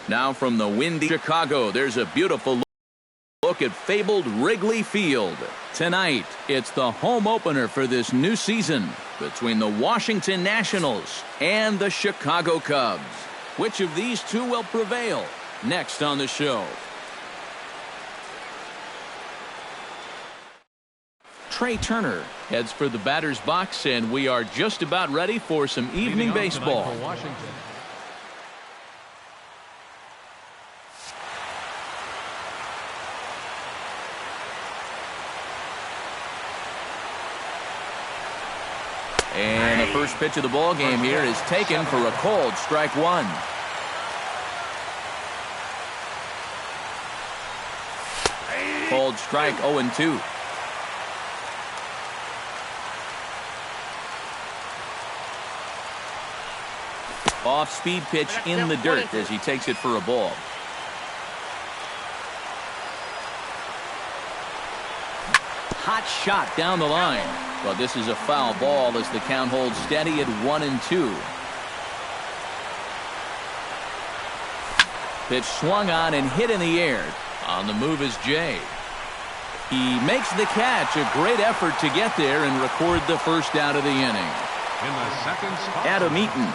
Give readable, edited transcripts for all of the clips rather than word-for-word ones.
Now from the windy Chicago, there's a beautiful look at fabled Wrigley Field. Tonight, it's the home opener for this new season between the Washington Nationals and the Chicago Cubs. Which of these two will prevail? Next on the show. Trey Turner heads for the batter's box, and we are just about ready for some evening baseball. And the first pitch of the ball game here is taken for a cold strike one. Cold strike 0-2. Off-speed pitch in the dirt as he takes it for a ball. Hot shot down the line. But this is a foul ball as the count holds steady at 1-2. Pitch swung on and hit in the air. On the move is Jay. He makes the catch. A great effort to get there and record the first out of the inning. In the second spot, Adam Eaton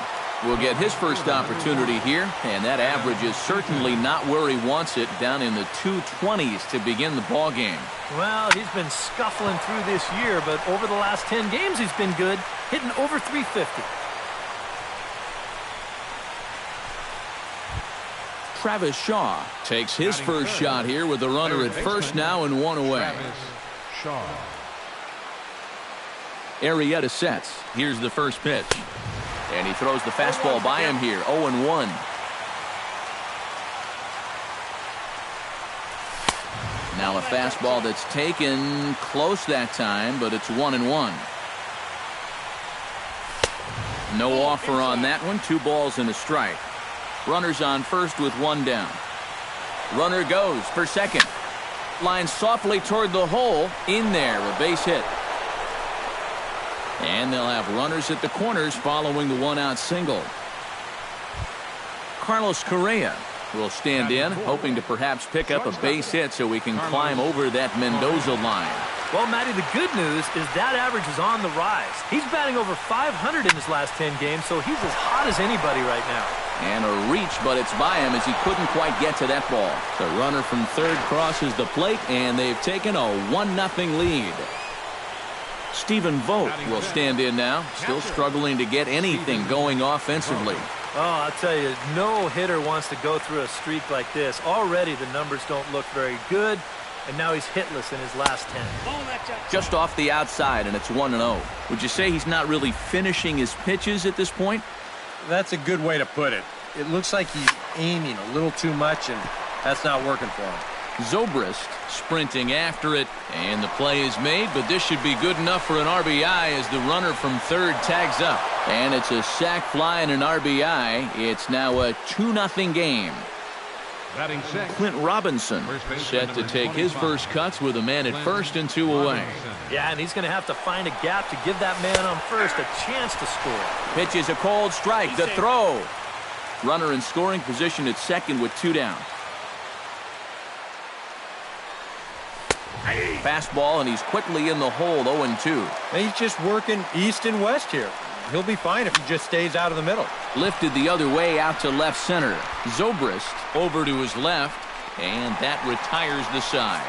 will get his first opportunity here, and that average is certainly not where he wants it, down in the 220s to begin the ball game. Well, he's been scuffling through this year, but over the last 10 games he's been good, hitting over 350. Travis Shaw takes his first shot here with the runner at first now and one away. Travis Shaw. Arrieta sets. Here's the first pitch. And he throws the fastball by him here, 0-1. Now a fastball that's taken close that time, but it's 1-1. No offer on that one. 2 balls and a strike. Runners on first with 1 down. Runner goes for second. Line softly toward the hole. In there, a base hit. And they'll have runners at the corners following the 1-out single. Carlos Correa will stand in, hoping to perhaps pick up a base hit so he can climb over that Mendoza line. Well, Matty, the good news is that average is on the rise. He's batting over 500 in his last 10 games, so he's as hot as anybody right now. And a reach, but it's by him as he couldn't quite get to that ball. The runner from third crosses the plate, and they've taken a 1-0 lead. Stephen Vogt will stand in now, still struggling to get anything going offensively. Oh, I'll tell you, no hitter wants to go through a streak like this. Already the numbers don't look very good, and now he's hitless in his last 10. Just off the outside, and it's 1-0. Would you say he's not really finishing his pitches at this point? That's a good way to put it. It looks like he's aiming a little too much, and that's not working for him. Zobrist sprinting after it, and the play is made, but this should be good enough for an RBI as the runner from third tags up. And it's a sac fly and an RBI. It's now a 2-0 game. Batting six. Clint Robinson set to take his first cuts with a man at first and 2 away. Yeah, and he's going to have to find a gap to give that man on first a chance to score. Pitch is a cold strike. The throw. Runner in scoring position at second with 2 down. Fastball, and he's quickly in the hole, 0-2. He's just working east and west here. He'll be fine if he just stays out of the middle. Lifted the other way out to left center. Zobrist over to his left, and that retires the side.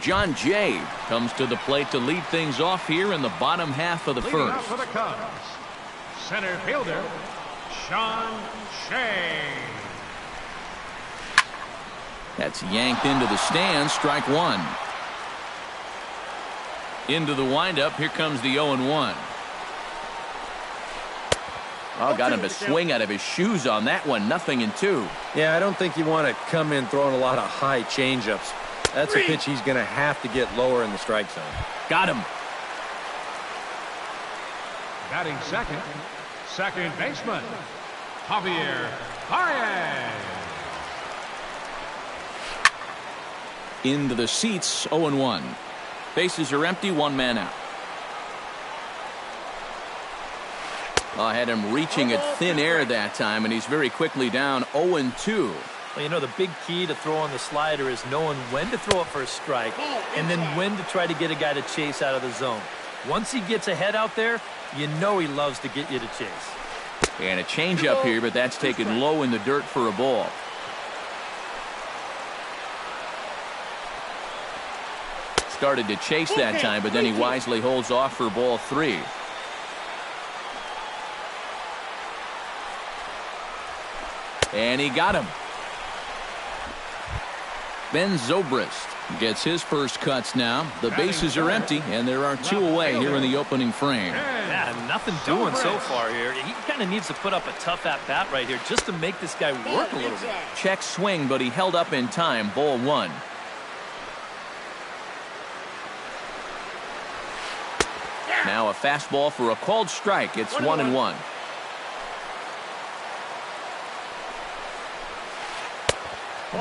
John Jay comes to the plate to lead things off here in the bottom half of the Leading first. off for the Cubs, center fielder, Sean Shea. That's yanked into the stands, strike 1. Into the windup, here comes the 0-1. Oh, got him to swing out of his shoes on that one, 0-2. Yeah, I don't think you want to come in throwing a lot of high changeups. That's a pitch he's going to have to get lower in the strike zone. Got him. Batting second, second baseman, Javier Baez. Into the seats, 0-1. Bases are empty, one man out. I had him reaching at thin air that time, and he's very quickly down 0-2. Well, you know, the big key to throwing the slider is knowing when to throw it for a strike and then when to try to get a guy to chase out of the zone. Once he gets ahead out there, you know he loves to get you to chase. And a changeup here, but that's taken low in the dirt for a ball. Started to chase that time, but then he wisely holds off for ball 3. And he got him. Ben Zobrist gets his first cuts now. The bases are empty, and there are 2 away here in the opening frame. Yeah, nothing doing so far here. He kind of needs to put up a tough at-bat right here just to make this guy work a little bit. Check swing, but he held up in time. Ball 1. Now a fastball for a called strike. It's 1-1.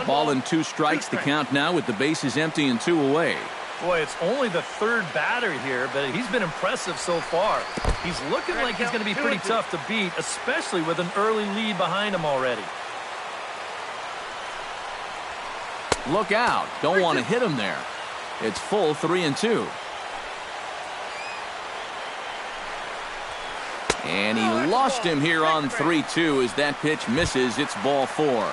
Ball and 2 strikes, the count now with the bases empty and 2 away. Boy, it's only the 3rd batter here, but he's been impressive so far. He's looking like he's going to be pretty tough to beat, especially with an early lead behind him already. Look out. Don't want to hit him there. It's full 3-2. And he lost him here on 3-2 as that pitch misses. It's ball 4.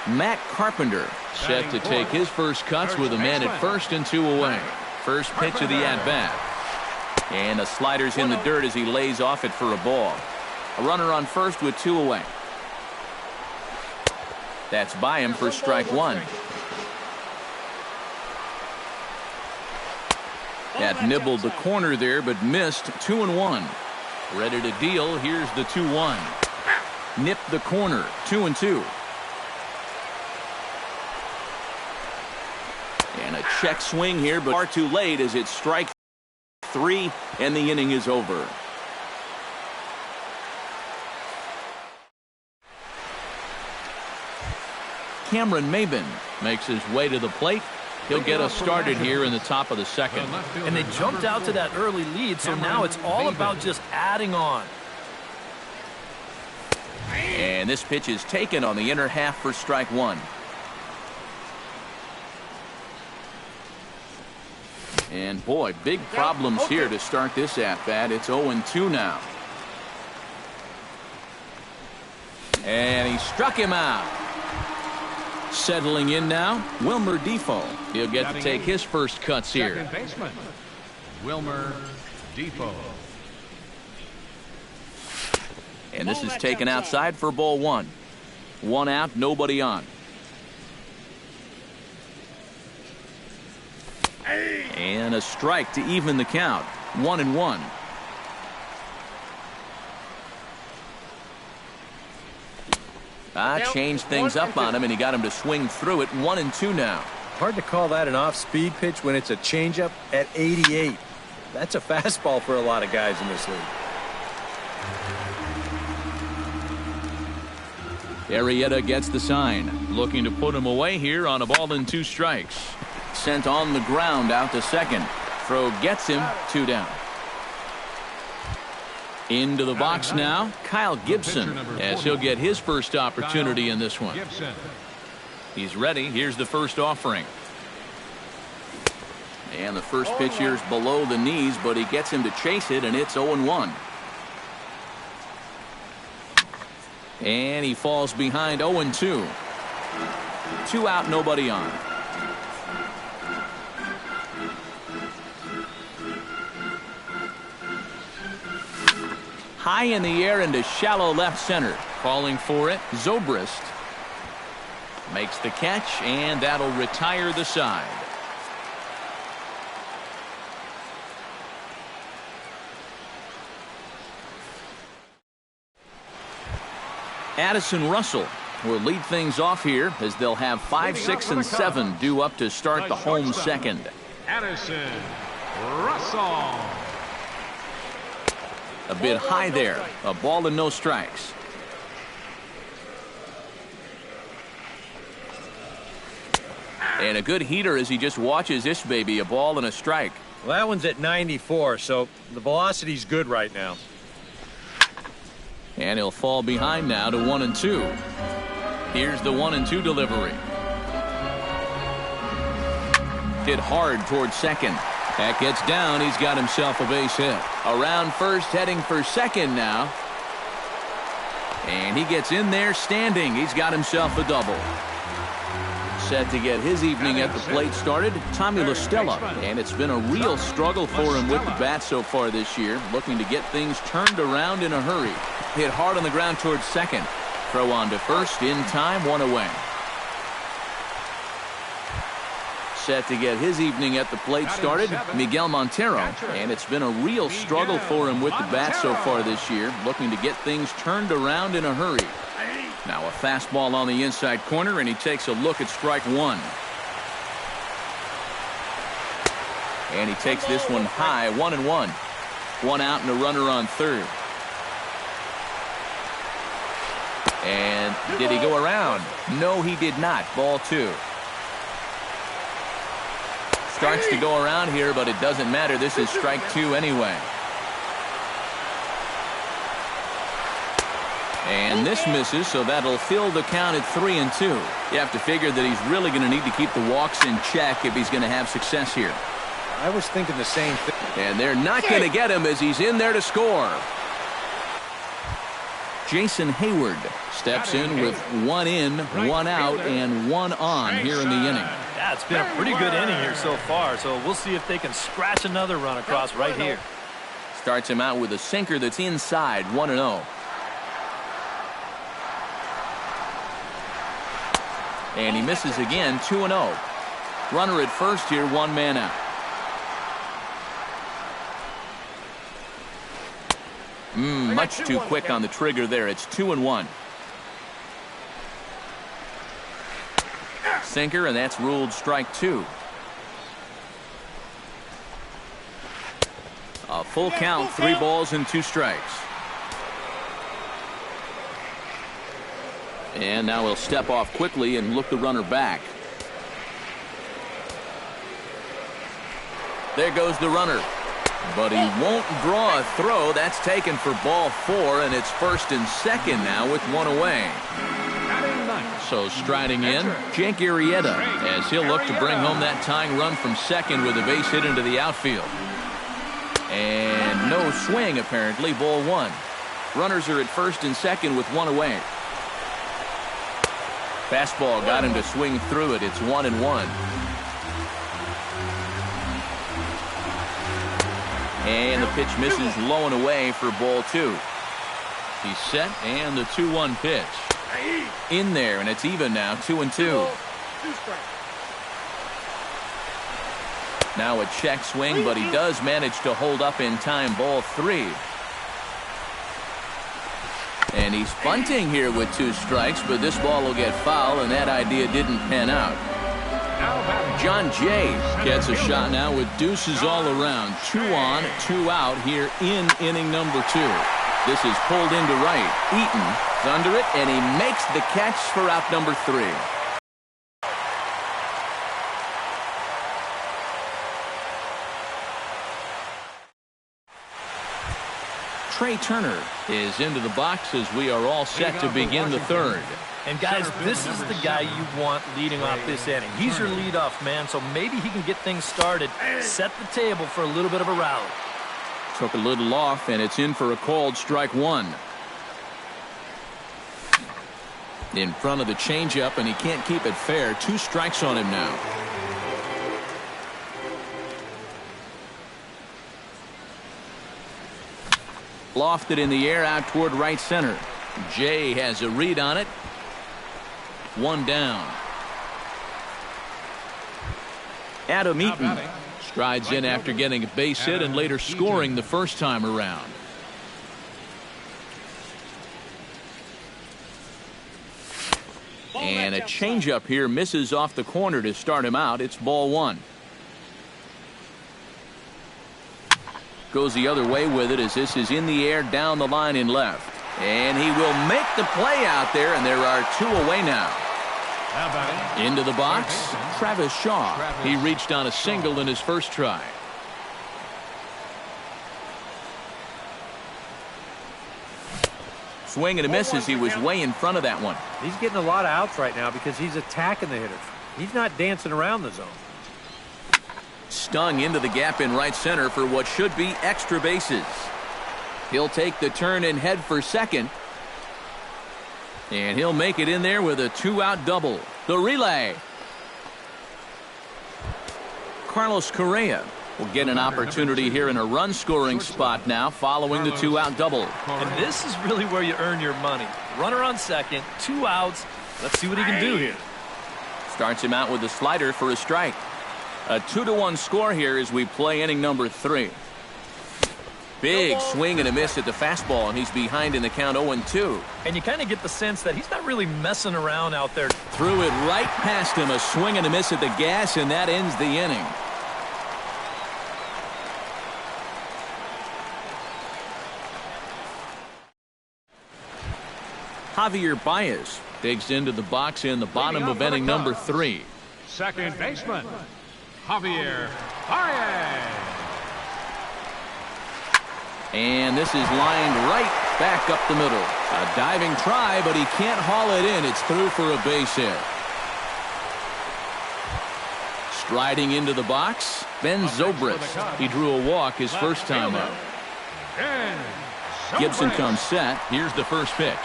Matt Carpenter set to take his first cuts with a man at first and 2 away. First pitch of the at-bat. And the slider's in the dirt as he lays off it for a ball. A runner on first with 2 away. That's by him for strike 1. That nibbled the corner there, but missed. 2-1. Ready to deal. Here's the 2-1. Nipped the corner. 2-2. And a check swing here, but far too late as it's strike 3, and the inning is over. Cameron Maben makes his way to the plate. He'll get us started here in the top of the 2nd. And they jumped out to that early lead, so now it's all about just adding on. And this pitch is taken on the inner half for strike 1. And boy, big problems here to start this at-bat. It's 0-2 now. And he struck him out. Settling in now, Wilmer Defoe. He'll get to take his first cuts here. Second baseman, Wilmer Defoe. And this is taken outside for ball 1. 1 out, nobody on. And a strike to even the count. 1-1. Changed things up on him, and he got him to swing through it. 1-2 now. Hard to call that an off-speed pitch when it's a changeup at 88. That's a fastball for a lot of guys in this league. Arrieta gets the sign. Looking to put him away here on a ball and 2 strikes. Sent on the ground out to second. Throw gets him. 2 down. Into the box now, Kyle Gibson, as he'll get his first opportunity in this one. He's ready. Here's the first offering. And the first pitch here is below the knees, but he gets him to chase it, and it's 0-1. And he falls behind 0-2. 2 out, nobody on. High in the air into shallow left center. Calling for it, Zobrist. Makes the catch, and that'll retire the side. Addison Russell will lead things off here as they'll have 5, 6, and 7 due up to start the home second. Addison Russell. A bit high there. A ball and no strikes. And a good heater as he just watches this baby, a ball and a strike. Well, that one's at 94, so the velocity's good right now. And he'll fall behind now to 1-2. Here's the 1-2 delivery. Hit hard towards second. That gets down. He's got himself a base hit. Around first, heading for second now. And he gets in there standing. He's got himself a double. Set to get his evening at the plate started, Tommy La Stella. And it's been a real struggle for him with the bat so far this year, looking to get things turned around in a hurry. Hit hard on the ground towards second. Throw on to first, in time, one away. Set to get his evening at the plate started, Miguel Montero. And it's been a real struggle for him with the bat so far this year, looking to get things turned around in a hurry. Now a fastball on the inside corner, and he takes a look at strike one. And he takes this one high, 1-1. One out and a runner on third. And did he go around? No, he did not. Ball two. Starts to go around here, but it doesn't matter. This is strike two anyway. And this misses, so that'll fill the count at 3-2. You have to figure that he's really going to need to keep the walks in check if he's going to have success here. I was thinking the same thing. And they're not going to get him as he's in there to score. Jason Hayward steps in with one in, one out, and one on here in the inning. Yeah, it's been a pretty good inning here so far, so we'll see if they can scratch another run across right here. Starts him out with a sinker that's inside, 1-0. And he misses again, 2-0. Runner at first here, one man out. Much too quick on the trigger there. It's 2-1. Sinker, and that's ruled strike two. A full count, 3 balls and 2 strikes. And now he'll step off quickly and look the runner back. There goes the runner. But he won't draw a throw. That's taken for ball 4, and it's first and second now with one away. So striding in, Jake Arrieta, as he'll look to bring home that tying run from second with a base hit into the outfield. And no swing, apparently, ball 1. Runners are at first and second with one away. Fastball got him to swing through it. It's 1-1. And the pitch misses low and away for ball 2. He's set, and the 2-1 pitch. In there, and it's even now, 2-2. Now a check swing, but he does manage to hold up in time, ball 3. And he's bunting here with 2 strikes, but this ball will get foul, and that idea didn't pan out. John Jay gets a shot now with deuces all around. 2 on, 2 out here in inning number 2. This is pulled into right. Eaton is under it, and he makes the catch for out number 3. Trey Turner is into the box as we are all set to begin the third. And guys, this is the guy you want leading off this inning. He's your leadoff man, so maybe he can get things started, set the table for a little bit of a rally. Took a little off, and it's in for a called strike 1. In front of the changeup, and he can't keep it fair. 2 strikes on him now. Lofted in the air out toward right center. Jay has a read on it. 1 down. Adam Eaton strides in after getting a base hit and later scoring the first time around. And a changeup here misses off the corner to start him out. It's ball 1. Goes the other way with it as this is in the air down the line in left. And he will make the play out there, and there are 2 away now. Now batting. Into the box, Travis Shaw. He reached on a single in his first try. Swing and a miss as he was way in front of that one. He's getting a lot of outs right now because he's attacking the hitters. He's not dancing around the zone. Stung into the gap in right center for what should be extra bases. He'll take the turn and head for second. And he'll make it in there with a 2-out double. The relay. Carlos Correa will get an opportunity here in a run-scoring spot now following the 2-out double. And this is really where you earn your money. Runner on second, 2 outs. Let's see what he can do here. Starts him out with a slider for a strike. A 2-1 score here as we play inning number 3. Big swing and a miss at the fastball, and he's behind in the count 0-2. And you kind of get the sense that he's not really messing around out there. Threw it right past him, a swing and a miss at the gas, and that ends the inning. Javier Baez digs into the box in the bottom of inning number 3. Second baseman, Javier Baez. And this is lined right back up the middle. A diving try, but he can't haul it in. It's through for a base hit. Striding into the box, Ben Zobrist. He drew a walk his first time up. Gibson comes set. Here's the first pitch.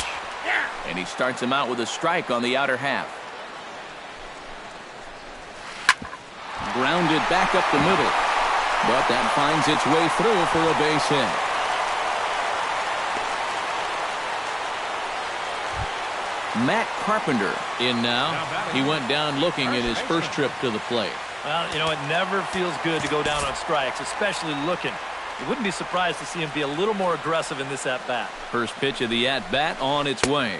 And he starts him out with a strike on the outer half. Grounded back up the middle. But that finds its way through for a base hit. Matt Carpenter in now. He went down looking at his first trip to the plate. Well, you know, it never feels good to go down on strikes, especially looking. You wouldn't be surprised to see him be a little more aggressive in this at-bat. First pitch of the at-bat on its way.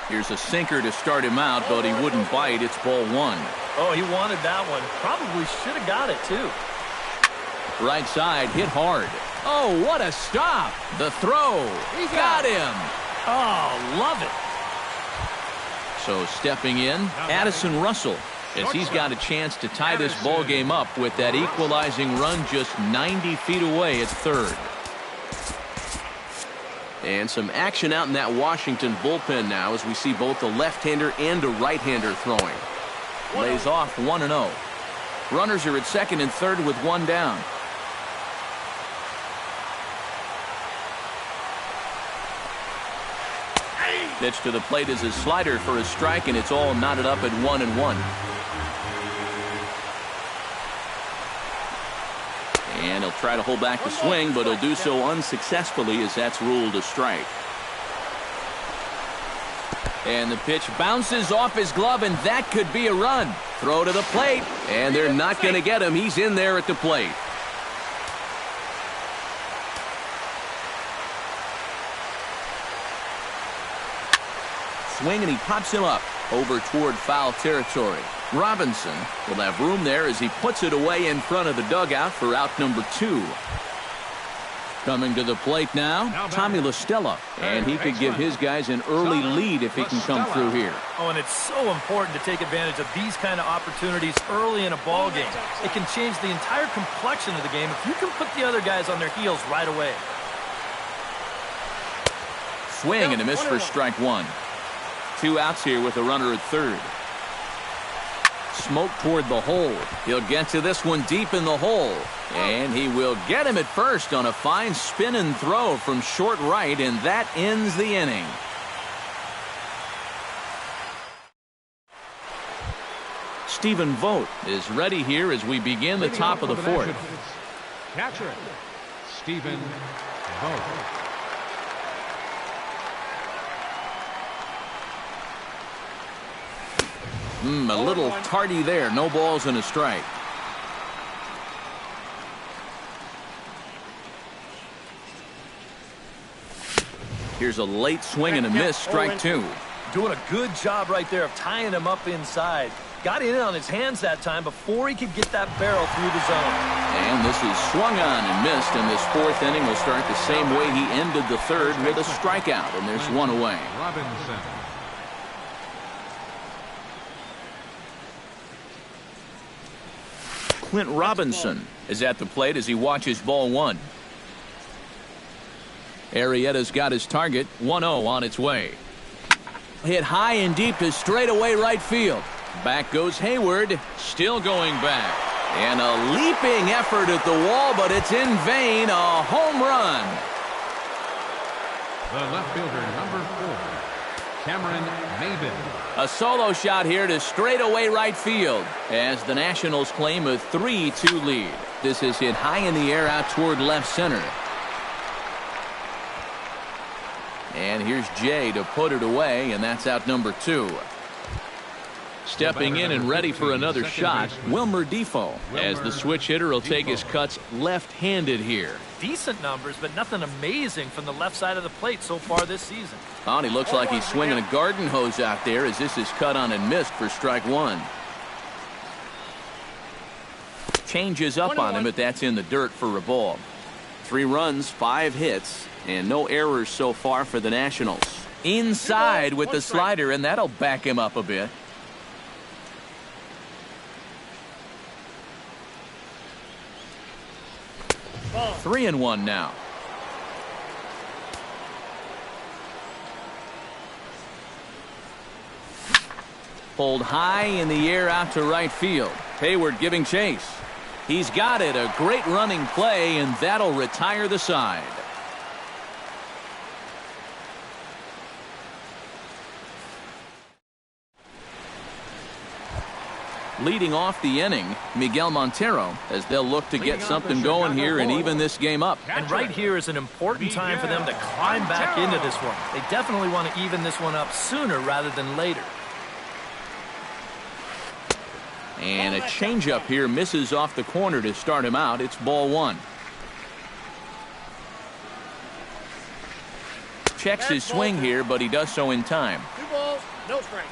Here's a sinker to start him out, but he wouldn't bite. It's ball 1. Oh, he wanted that one. Probably should have got it, too. Right side, hit hard. Oh, what a stop. The throw. He got him. Oh, love it. So stepping in, Addison Russell, as he's got a chance to tie this ball game up with that equalizing run just 90 feet away at third. And some action out in that Washington bullpen now as we see both a left-hander and a right-hander throwing. Lays off 1-0. Runners are at second and third with one down. Pitch to the plate is a slider for a strike, and it's all knotted up at 1-1. And he'll try to hold back the swing, but he'll do so unsuccessfully as that's ruled a strike. And the pitch bounces off his glove, and that could be a run. Throw to the plate, and they're not going to get him. He's in there at the plate. Swing, and he pops him up over toward foul territory. Robinson will have room there as he puts it away in front of the dugout for out number 2. Coming to the plate now, Tommy La Stella, and he could give his guys an early lead if he can come through here. Oh, and it's so important to take advantage of these kind of opportunities early in a ball game. It can change the entire complexion of the game if you can put the other guys on their heels right away. Swing and a miss for strike 1. 2 outs here with a runner at third. Smoke toward the hole. He'll get to this one deep in the hole. And he will get him at first on a fine spin and throw from short right, and that ends the inning. Stephen Vogt is ready here as we begin the top of the 4th. Catcher, Stephen Vogt. A little tardy there. No balls and a strike. Here's a late swing and a miss. Strike 2. Doing a good job right there of tying him up inside. Got it in on his hands that time before he could get that barrel through the zone. And this is swung on and missed, and this 4th inning will start the same way he ended the 3rd with a strikeout, and there's one away. Robinson. Clint Robinson is at the plate as he watches ball one. Arrieta's got his target, 1-0 on its way. Hit high and deep to straightaway right field. Back goes Hayward, still going back. And a leaping effort at the wall, but it's in vain, a home run. The left fielder, number 4, Cameron Maybin. A solo shot here to straightaway right field as the Nationals claim a 3-2 lead. This is hit high in the air out toward left center. And here's Jay to put it away, and that's out number 2. Stepping in and ready for another shot, Wilmer Defoe, as the switch hitter will take his cuts left-handed here. Decent numbers, but nothing amazing from the left side of the plate so far this season. Oh, he looks like he's swinging a garden hose out there as this is cut on and missed for strike one. Changes up on him, but that's in the dirt for a ball. 3 runs, 5 hits, and no errors so far for the Nationals. Inside with the slider, and that'll back him up a bit. Ball. 3-1 now. Pulled high in the air out to right field. Hayward giving chase. He's got it. A great running play, and that'll retire the side. Leading off the inning, Miguel Montero, as they'll look to get something going here and even this game up. And right here is an important time for them to climb back into this one. They definitely want to even this one up sooner rather than later. And a changeup here misses off the corner to start him out. It's ball 1. Checks his swing here, but he does so in time. 2 balls, no strike.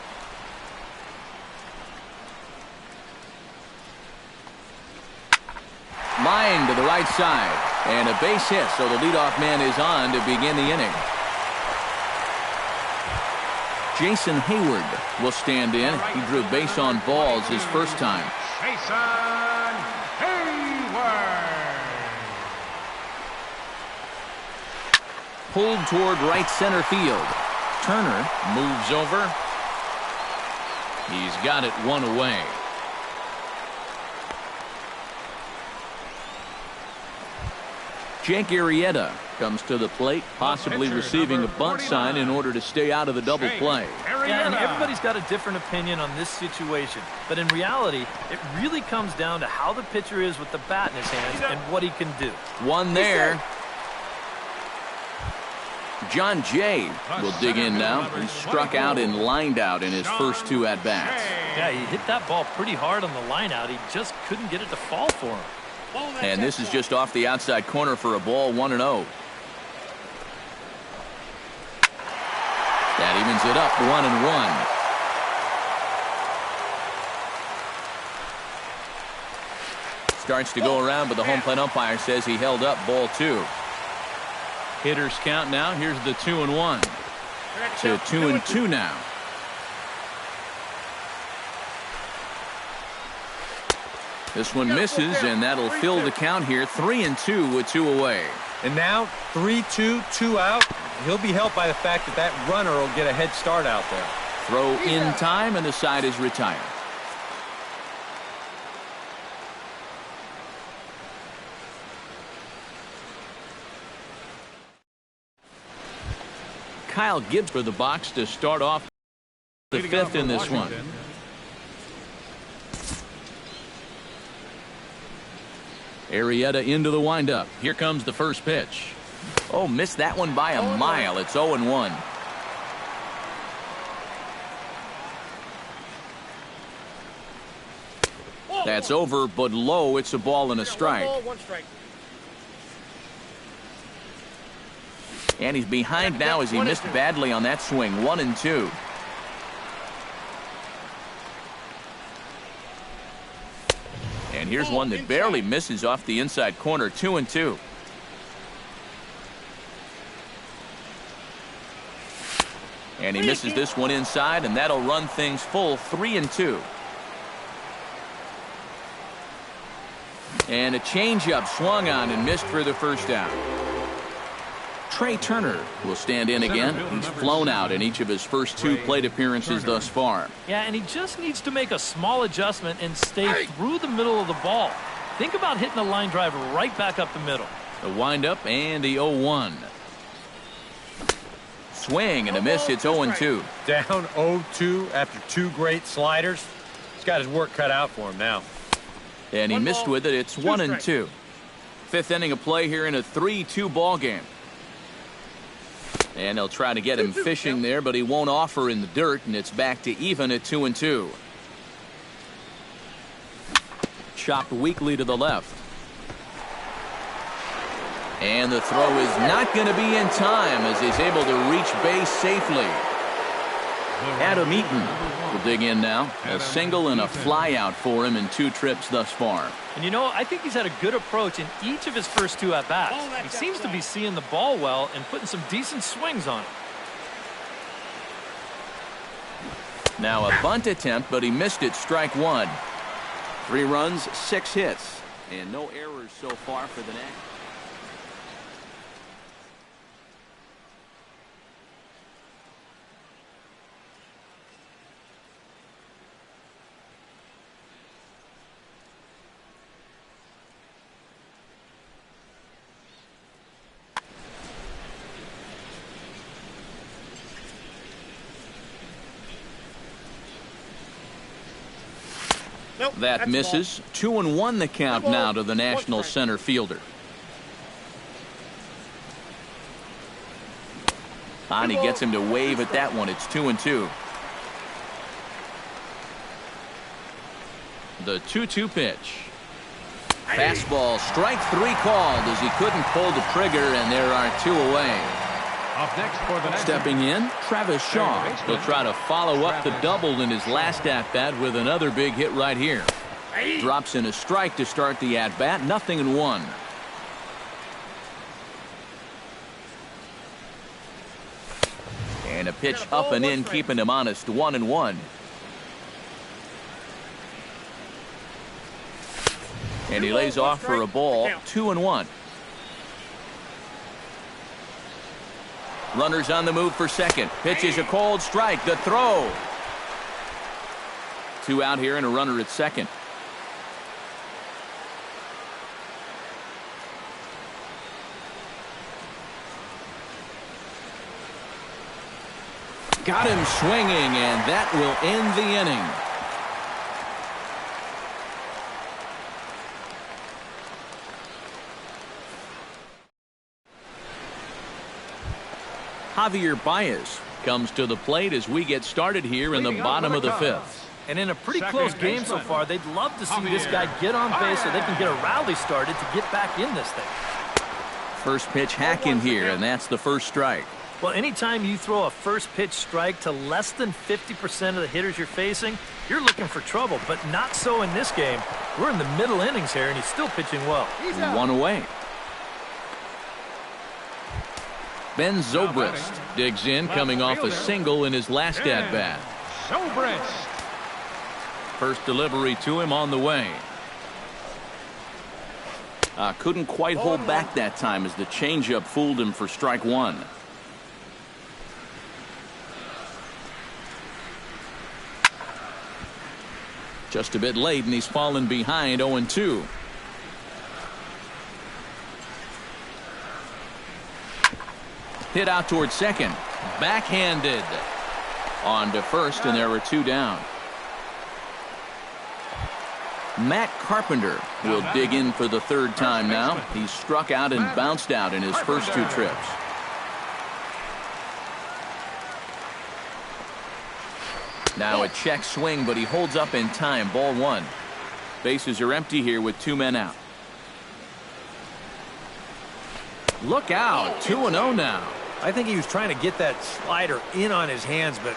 Line to the right side, and a base hit, so the leadoff man is on to begin the inning. Jason Hayward will stand in. He drew base on balls his first time. Jason Hayward. Pulled toward right center field. Turner moves over. He's got it 1 away. Jake Arrieta comes to the plate, possibly receiving a bunt sign in order to stay out of the double play. Yeah, and everybody's got a different opinion on this situation. But in reality, it really comes down to how the pitcher is with the bat in his hands and what he can do. One there. John Jay will dig in now. He struck out and lined out in his first 2 at-bats. Yeah, he hit that ball pretty hard on the line out. He just couldn't get it to fall for him. And this is just off the outside corner for a ball, 1-0. That evens it up, 1-1. Starts to go around, but the home plate umpire says he held up, ball 2. Hitters count now. Here's the 2-1 to 2-2 now. This one misses, and that'll fill the count here. 3-2 with 2 away. And now 3-2, 2 out. He'll be helped by the fact that that runner will get a head start out there. Throw in time, and the side is retired. Kyle Gibbs for the box to start off the 5th in this one. Arrieta into the windup. Here comes the first pitch. Oh, missed that one by a mile. It's 0-1. That's over, but low. It's a ball and a strike. And he's behind now as he missed badly on that swing. 1-2. And here's one that barely misses off the inside corner. 2-2. And he misses this one inside, and that'll run things full. 3-2. And a changeup swung on and missed for the first out. Trey Turner will stand in again. He's flown out in each of his first 2 plate appearances thus far. Yeah, and he just needs to make a small adjustment and stay through the middle of the ball. Think about hitting a line drive right back up the middle. The windup and the 0-1. Swing and a miss. It's 0-2. Down 0-2 after 2 great sliders. He's got his work cut out for him now. And he missed with it. It's 1-2. 5th inning of play here in a 3-2 ball game. And they'll try to get him fishing there, but he won't offer in the dirt, and it's back to even at 2-2. Chopped weakly to the left. And the throw is not going to be in time as he's able to reach base safely. Adam Eaton will dig in now. A single and a fly out for him in 2 trips thus far. And you know, I think he's had a good approach in each of his first 2 at-bats. He seems to be seeing the ball well and putting some decent swings on it. Now a bunt attempt, but he missed it. Strike 1. 3 runs, 6 hits, and no errors so far for the Nationals. That misses. 2-1 the count now to the National center fielder. He gets him to wave at that one. It's 2-2. The 2-2 pitch. Fastball, strike 3 called as he couldn't pull the trigger, and there are 2 away. Up next for the Stepping in, Travis Shaw. He'll try to follow up the double in his last at-bat with another big hit right here. Drops in a strike to start the at-bat. 0-1. And a pitch up and in, keeping him honest. 1-1. And he lays off for a ball. 2-1. Runners on the move for second. Pitch is a cold strike. The throw. 2 out here and a runner at second. Got him swinging, and that will end the inning. Javier Baez comes to the plate as we get started here in the bottom of the 5th. And in a pretty close game so far, they'd love to see this guy get on base so they can get a rally started to get back in this thing. First pitch hack in here, and that's the first strike. Well, anytime you throw a first pitch strike to less than 50% of the hitters you're facing, you're looking for trouble, but not so in this game. We're in the middle innings here, and he's still pitching well. 1 away. Ben Zobrist digs in, coming off a single in his last at-bat. Zobrist. First delivery to him on the way. Couldn't quite hold back that time as the changeup fooled him for strike 1. Just a bit late, and he's fallen behind. 0-2. Hit out towards second. Backhanded. On to first, and there were 2 down. Matt Carpenter will dig in for the 3rd time now. He's struck out and bounced out in his first 2 trips. Now a check swing, but he holds up in time. Ball 1. Bases are empty here with 2 men out. Look out. 2-0 now. I think he was trying to get that slider in on his hands, but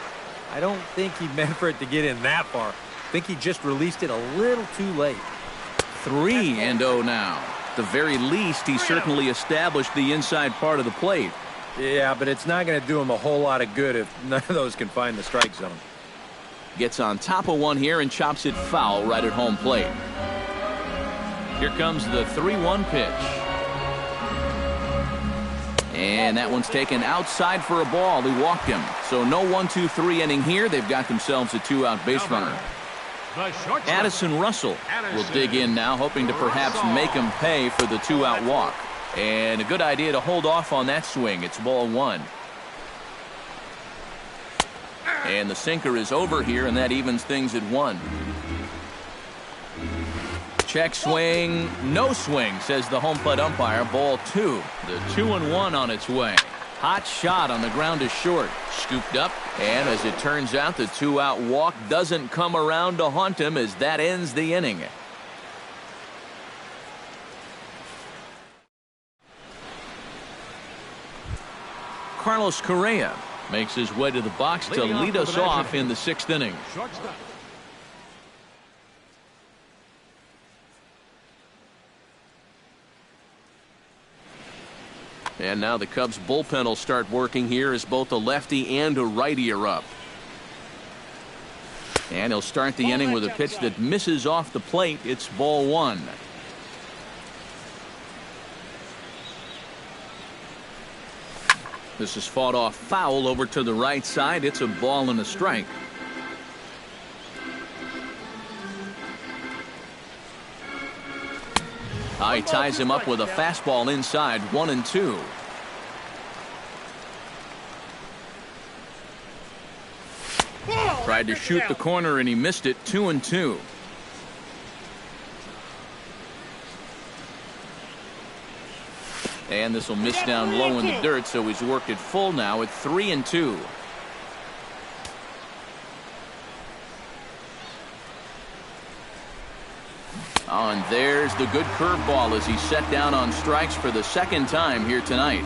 I don't think he meant for it to get in that far. I think he just released it a little too late. 3-0 now. At the very least, he certainly established the inside part of the plate. Yeah, but it's not going to do him a whole lot of good if none of those can find the strike zone. Gets on top of one here and chops it foul right at home plate. Here comes the 3-1 pitch. And that one's taken outside for a ball. He walked him. So no 1-2-3 inning here. They've got themselves a 2-out base runner. Addison Russell will dig in now, hoping to perhaps make him pay for the 2-out walk. And a good idea to hold off on that swing. It's ball 1. And the sinker is over here, and that evens things at 1. Check swing, no swing, says the home plate umpire. Ball 2. The 2-1 on its way. Hot shot on the ground is short. Scooped up, and as it turns out, the 2-out walk doesn't come around to haunt him as that ends the inning. Carlos Correa makes his way to the box to lead us off in the 6th inning. And now the Cubs bullpen will start working here as both a lefty and a righty are up. And he'll start the inning with a pitch that misses off the plate. It's ball 1. This is fought off foul over to the right side. It's a ball and a strike. He ties him up with a fastball inside. 1-2. Tried to shoot the corner and he missed it. 2-2. And this will miss down low in the dirt, so he's worked it full now at 3-2. Oh, and there's the good curveball as he's set down on strikes for the 2nd time here tonight.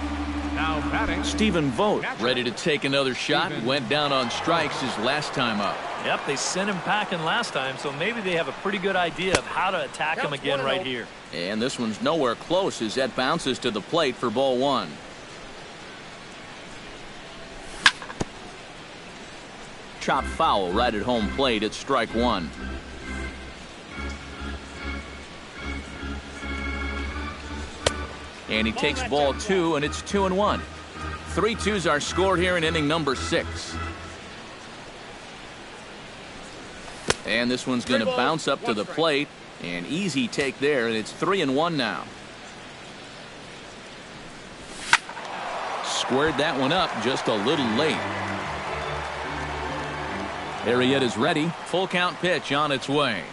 Now batting, Stephen Vogt ready to take another shot. Went down on strikes his last time up. Yep, they sent him packing last time, so maybe they have a pretty good idea of how to attack him again right here. And this one's nowhere close as that bounces to the plate for ball 1. Chop foul right at home plate. It's strike 1. And he takes ball 2, and it's 2-1. 3-2s are scored here in inning number 6. And this one's going to bounce up to the plate. An easy take there, and it's 3-1 now. Squared that one up just a little late. Arrieta is ready. Full count pitch on its way.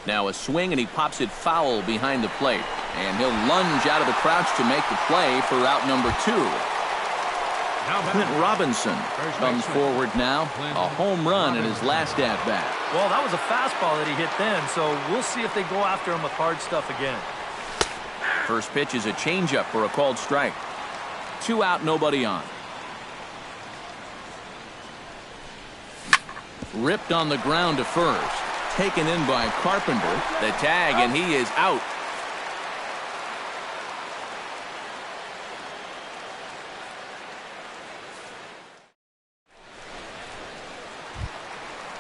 Now a swing, and he pops it foul behind the plate. And he'll lunge out of the crouch to make the play for out number 2. Clint Robinson comes forward now. A home run in his last at-bat. Well, that was a fastball that he hit then, so we'll see if they go after him with hard stuff again. First pitch is a changeup for a called strike. 2 out, nobody on. Ripped on the ground to first. Taken in by Carpenter. The tag, and he is out.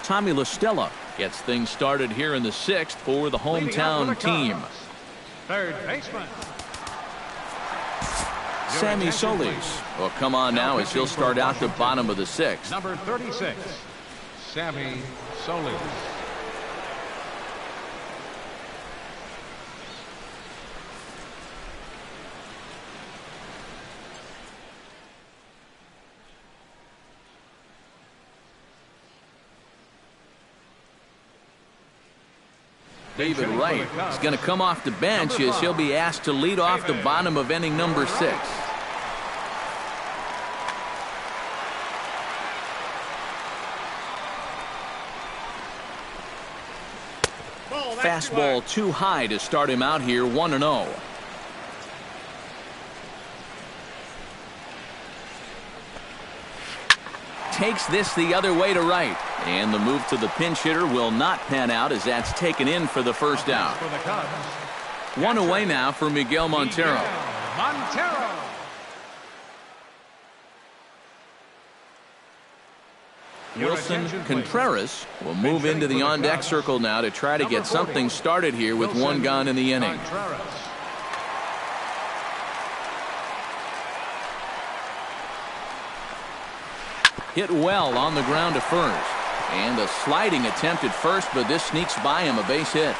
Tommy La Stella gets things started here in the 6th for the hometown team. Third baseman, Sammy Solis will come on now as he'll start out the bottom of the 6th. number 36, Sammy Solis. David Wright is going to come off the bench as he'll be asked to lead off the bottom of inning number 6. Fastball too high to start him out here. 1-0. Takes this the other way to right. And the move to the pinch hitter will not pan out as that's taken in for the first out. One away now for Miguel Montero. Wilson Contreras will move into the on-deck circle now to try to get something started here with one gone in the inning. Hit well on the ground to first. And a sliding attempt at first, but this sneaks by him, a base hit.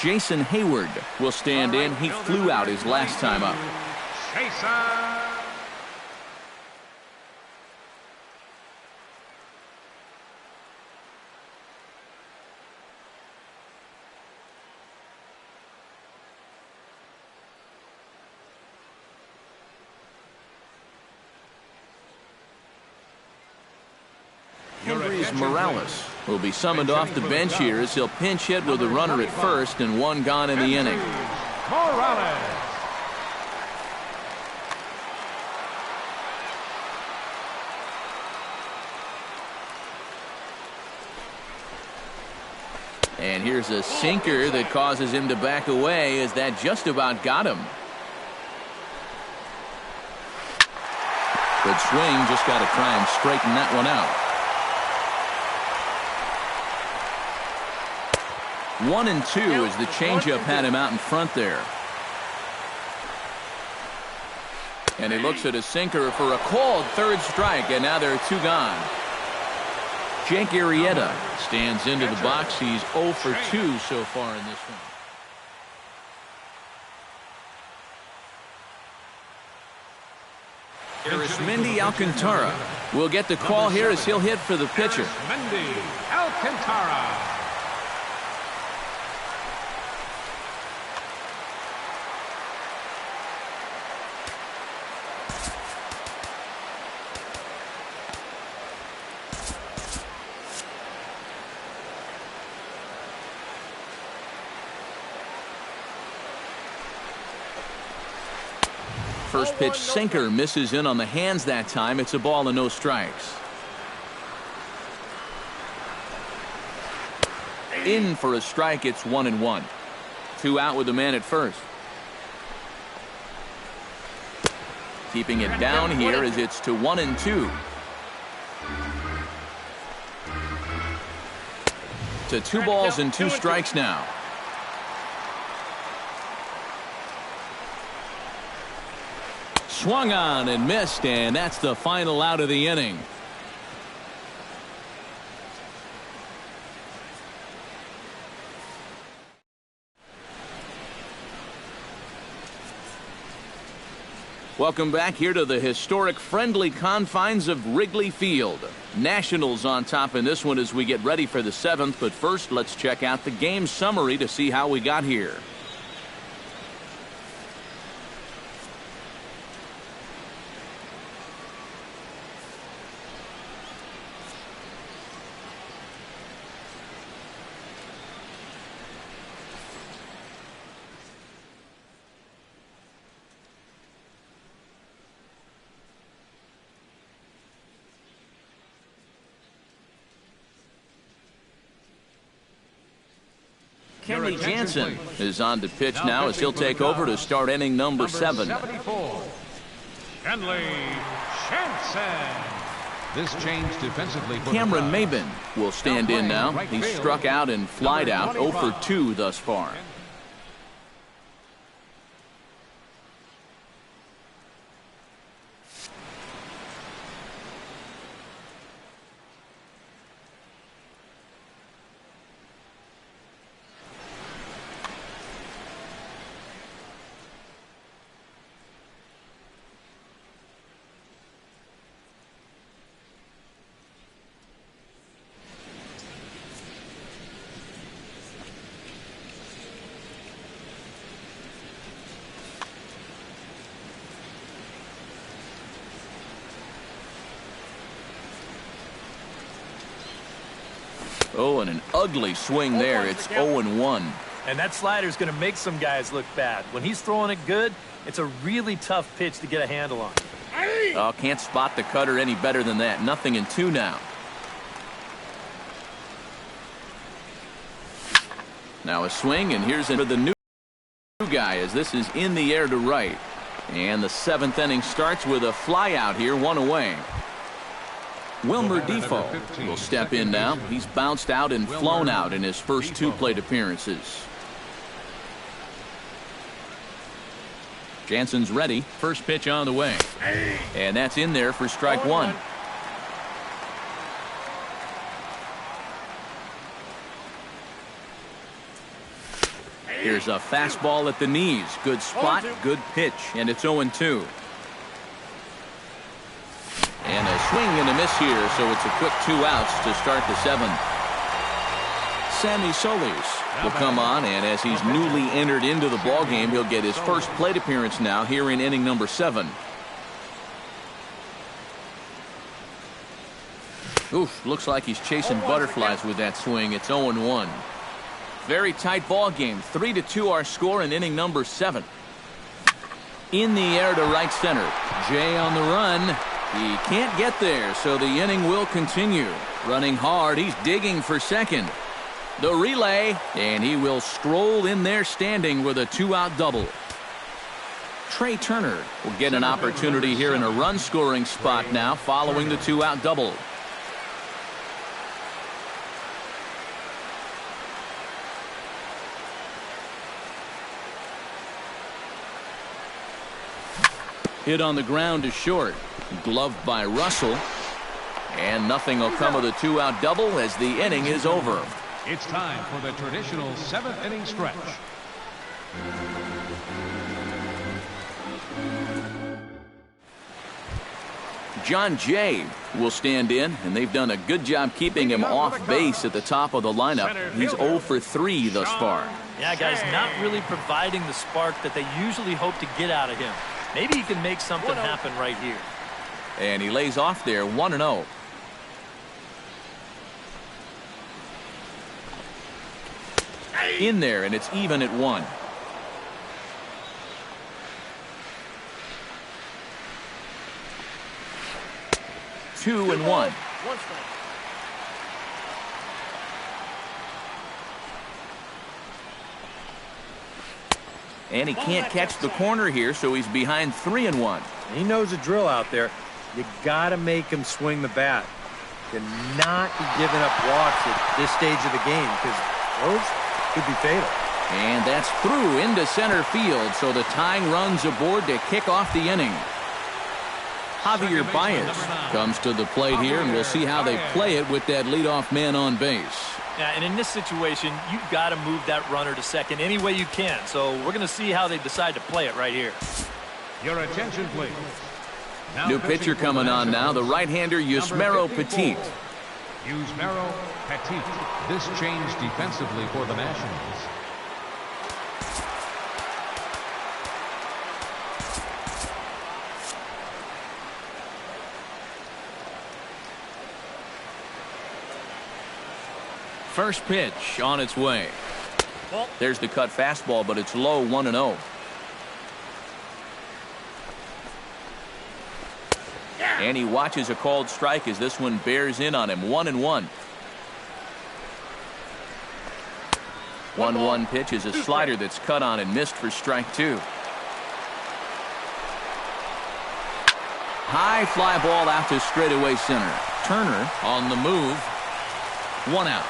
Jason Hayward will stand in. He flew out his last time up. Morales will be summoned off the bench here as he'll pinch hit with a runner at first and one gone in the inning. Morales. And here's a sinker that causes him to back away as that just about got him. Good swing, just got to try and straighten that one out. 1-2 as the changeup had him out in front there. And he looks at a sinker for a called third strike, and now there are two gone. Jake Arrieta stands into the box. He's 0 for 2 so far in this one. Arismendi Alcantara will get the call here as he'll hit for the pitcher. Arismendi Alcantara. First pitch sinker misses in on the hands that time. It's a ball and no strikes. In for a strike. It's 1-1. 2 out with the man at first. Keeping it down here as it's to 1-2. To 2 balls and 2 strikes now. Swung on and missed, and that's the final out of the inning. Welcome back here to the historic friendly confines of Wrigley Field. Nationals on top in this one as we get ready for the 7th, but first let's check out the game summary to see how we got here. Kenley Jansen is on to pitch now as he'll take over to start inning number 7. Kenley Jansen. This change defensively. Cameron Maben will stand in now. He's struck out and flied out, 0 for 2 thus far. Oh, and an ugly swing there. It's 0-1. And that slider's going to make some guys look bad. When he's throwing it good, it's a really tough pitch to get a handle on. Oh, can't spot the cutter any better than that. 0-2 now. Now a swing, and here's for the new guy as this is in the air to right. And the 7th inning starts with a flyout here, 1 away. Wilmer Defoe will step in now. He's bounced out and flown out in his first 2 plate appearances. Jansen's ready. First pitch on the way. And that's in there for strike 1. Here's a fastball at the knees. Good spot, good pitch, and it's 0-2. And a swing and a miss here, so it's a quick 2 outs to start the 7th. Sammy Solis will come on, and as he's newly entered into the ballgame, he'll get his first plate appearance now here in inning number 7. Oof, looks like he's chasing butterflies with that swing. It's 0-1. Very tight ball game. 3-2 our score in inning number 7. In the air to right center. Jay on the run. He can't get there, so the inning will continue. Running hard, he's digging for second. The relay, and he will stroll in there standing with a 2-out double. Trey Turner will get an opportunity here in a run-scoring spot now following the 2-out double. Hit on the ground to short. Gloved by Russell. And nothing will come of the 2-out double as the inning is over. It's time for the traditional 7th inning stretch. John Jay will stand in, and they've done a good job keeping him off base at the top of the lineup. He's 0 for 3 thus far. Yeah, guys, not really providing the spark that they usually hope to get out of him. Maybe he can make something happen right here. And he lays off there, 1-0. In there, and it's even at 1. Two and one. And he can't catch the corner here, so he's behind 3-1. He knows the drill out there. You got to make him swing the bat. Cannot be giving up walks at this stage of the game because those could be fatal. And that's through into center field, so the tying run's aboard to kick off the inning. Javier Baez comes to the plate here, and we'll see how they play it with that leadoff man on base. Yeah, and in this situation, you've got to move that runner to second any way you can. So we're going to see how they decide to play it right here. Your attention, please. Now New pitcher coming on now, the right-hander Yusmeiro Petit. Yusmeiro Petit. This change defensively for the Nationals. First pitch on its way. There's the cut fastball, but it's low, 1-0. And he watches a called strike as this one bears in on him, 1-1. 1-1 pitch is a slider that's cut on and missed for strike 2. High fly ball out to straightaway center. Turner on the move. 1 out.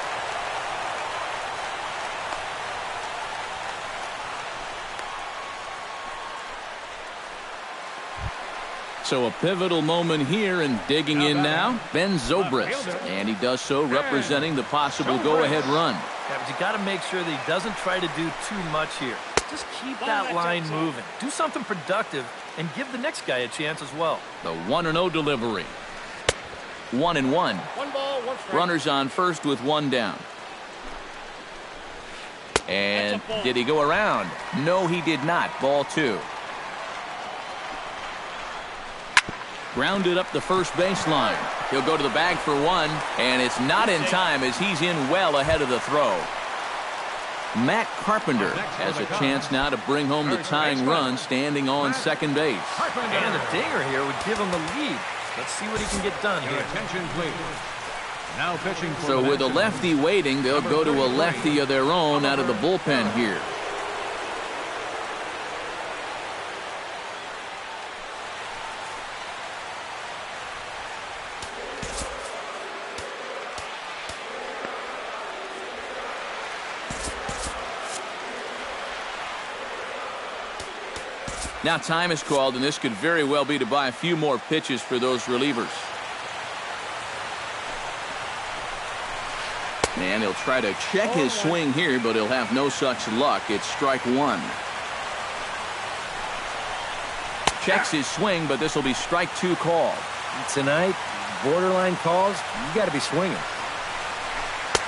So a pivotal moment here, and digging in now, Ben Zobrist. And he does so representing the possible go-ahead run. Yeah, but you got to make sure that he doesn't try to do too much here. Just keep that line moving. Do something productive and give the next guy a chance as well. The 1-0 delivery. 1-1. 1 ball, 1 strike. Runners on first with 1 down. And did he go around? No, he did not. Ball 2. Grounded up the first baseline. He'll go to the bag for 1, and it's not in time as he's in well ahead of the throw. Matt Carpenter has a chance now to bring home the tying run standing on second base. And a dinger here would give him the lead. Let's see what he can get done Your here. attention, please. Now pitching for So the with a Nationals. lefty waiting, they'll go to a lefty of their own out of the bullpen here. Now time is called, and this could very well be to buy a few more pitches for those relievers. And he'll try to check his swing here, but he'll have no such luck. It's strike one. Checks his swing, but this will be strike two called. Tonight, borderline calls, you got to be swinging.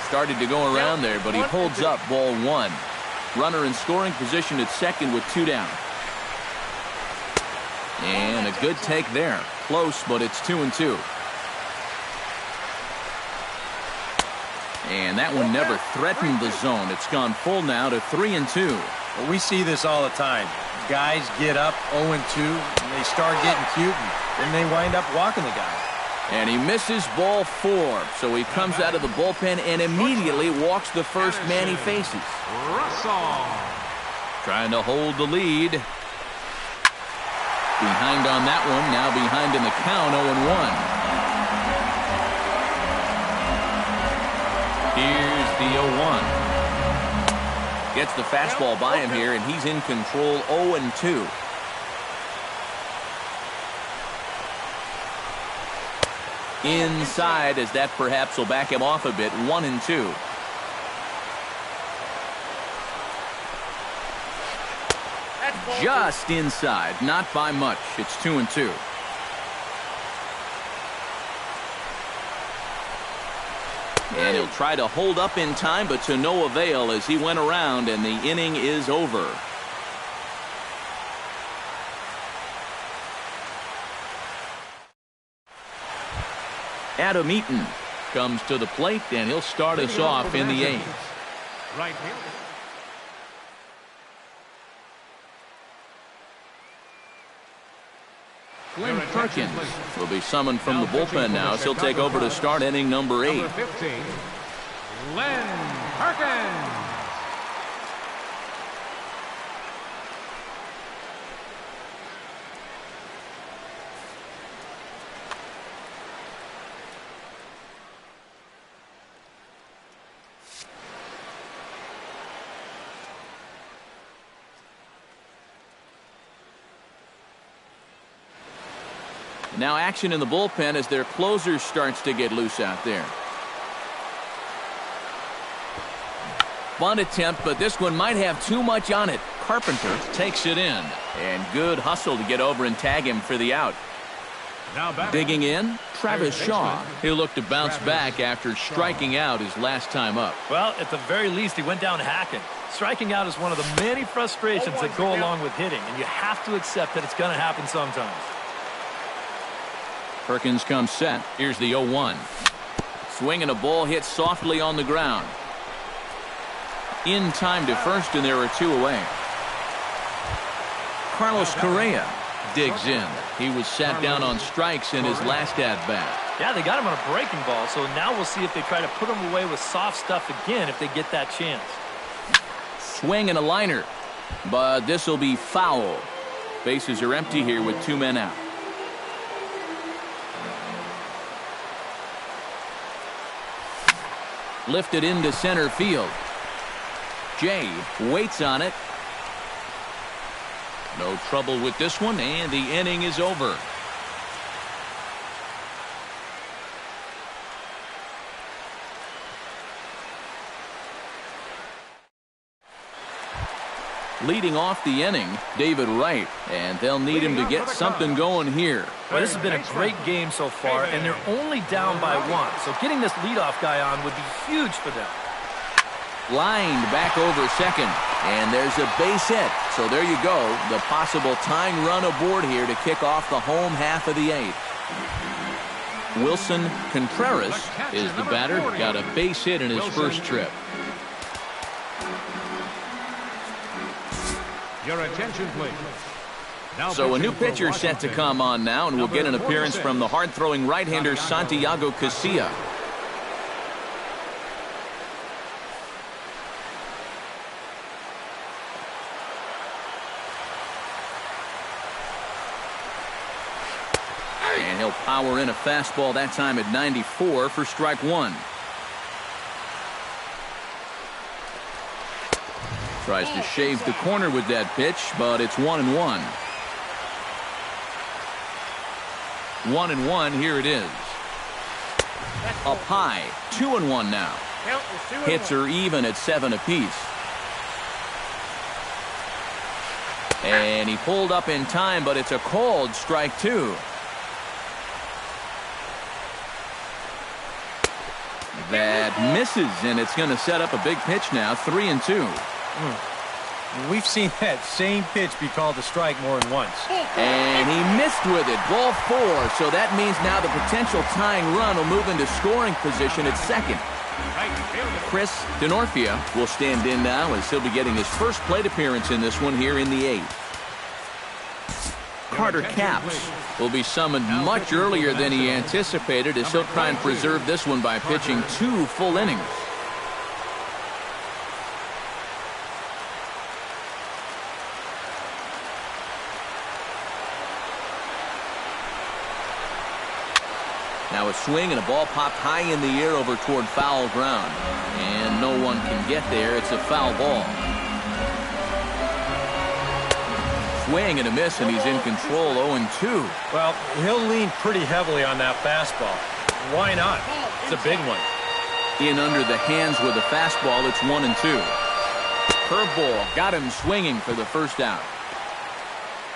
Started to go around there, but he holds up ball one. Runner in scoring position at second with two down. And a good take there. Close, but it's 2-2. And that one never threatened the zone. It's gone full now to 3-2. Well, we see this all the time. Guys get up 0-2, and they start getting cute, and then they wind up walking the guy. And he misses ball four, so he comes out of the bullpen and immediately walks the first man he faces. Russell. Trying to hold the lead. Behind on that one, now behind in the count, 0-1. Here's the 0-1. Gets the fastball by him here, and he's in control, 0-2. Inside, as that perhaps will back him off a bit, 1-2. Just inside, not by much. It's 2-2. And he'll try to hold up in time, but to no avail as he went around, and the inning is over. Adam Eaton comes to the plate, and he'll start us off in the eighth. Right fielder. Glenn Perkins will be summoned from the bullpen now, as he'll take over to start inning number 8. Number 15, Glenn Perkins. Now action in the bullpen as their closer starts to get loose out there. Bunt attempt, but this one might have too much on it. Carpenter takes it in, and good hustle to get over and tag him for the out. Now back. Digging in, Travis Shaw. He'll look to bounce back after striking out his last time up. Well, at the very least, he went down hacking. Striking out is one of the many frustrations that go along with hitting, and you have to accept that it's going to happen sometimes. Perkins comes set. Here's the 0-1. Swinging a ball hit softly on the ground. In time to first, and there are two away. Carlos Correa digs in. He was sat down on strikes in his last at-bat. Yeah, they got him on a breaking ball, so now we'll see if they try to put him away with soft stuff again if they get that chance. Swing and a liner, but this will be foul. Bases are empty here with two men out. Lifted into center field. Jay waits on it. No trouble with this one, and the inning is over. Leading off the inning, David Wright, and they'll need him to get something going here. Well, this has been a great game so far, and they're only down by one, so getting this leadoff guy on would be huge for them. Lined back over second, and there's a base hit. So there you go, the possible tying run aboard here to kick off the home half of the eighth. Wilson Contreras is the batter, got a base hit in his first trip. Your attention, please. Now So a new pitching for pitcher set to Washington, come on now, and we'll get an appearance from the hard-throwing right-hander Santiago Casilla. And he'll power in a fastball that time at 94 for strike one. Tries to shave the corner with that pitch, but it's 1-1. 1-1, here it is. Up high, 2-1 now. Hits are even at 7 apiece. And he pulled up in time, but it's a called strike 2. That misses, and it's going to set up a big pitch now, 3-2. We've seen that same pitch be called a strike more than once. And he missed with it, ball 4. So that means now the potential tying run will move into scoring position at second. Chris DeNorfia will stand in now as he'll be getting his first plate appearance in this one here in the 8th. Carter Capps will be summoned much earlier than he anticipated as he'll try and preserve this one by pitching 2 full innings. Now a swing and a ball popped high in the air over toward foul ground. And no one can get there. It's a foul ball. Swing and a miss, and he's in control, 0-2. Well, he'll lean pretty heavily on that fastball. Why not? It's a big one. In under the hands with a fastball, it's 1-2. Curveball got him swinging for the first out.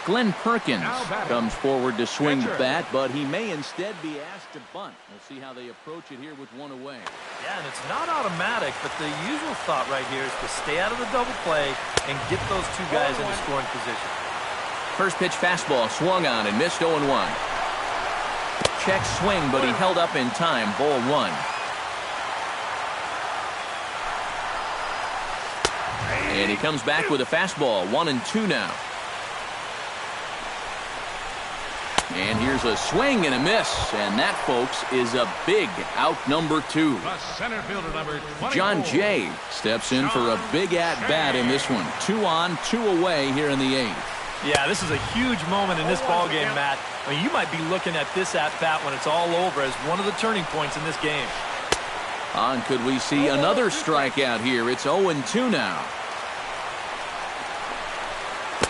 Glenn Perkins comes forward to swing the bat, but he may instead be asked to bunt. We'll see how they approach it here with 1 away. Yeah, and it's not automatic, but the usual thought right here is to stay out of the double play and get those 2 guys into scoring position. First pitch fastball swung on and missed, 0-1. Check swing, but he held up in time, ball 1. And he comes back with a fastball, 1-2 now. And here's a swing and a miss, and that, folks, is a big out number 2. The center fielder, number 24. John Jay steps in for a big at-bat in this one. 2 on, 2 away here in the 8th. Yeah, this is a huge moment in this ball game, Matt. I mean, you might be looking at this at-bat when it's all over as one of the turning points in this game. On could we see another strikeout here? It's 0-2 now.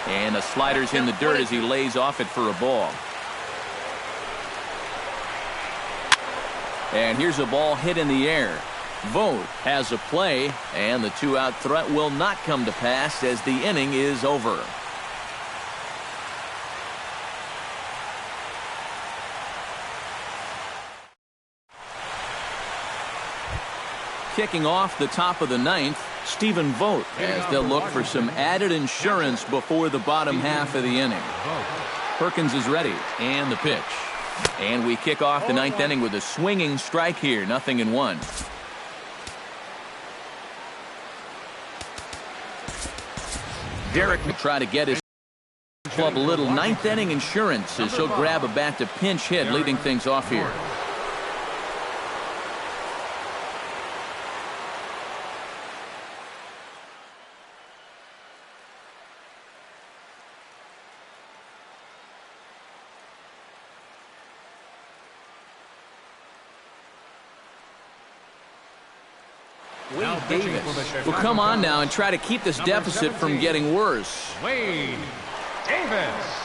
And the slider's in the dirt as he lays off it for a ball. And here's a ball hit in the air. Vogt has a play, and the 2-out threat will not come to pass as the inning is over. Kicking off the top of the 9th, Stephen Vogt, as they'll look for some added insurance before the bottom half of the inning. Perkins is ready, and the pitch. And we kick off the 9th inning with a swinging strike here, 0-1. Derek will try to get his club a little 9th inning insurance as he'll grab a bat to pinch hit, leading things off here. Wade Davis will come on now and try to keep this deficit from getting worse. Wade Davis.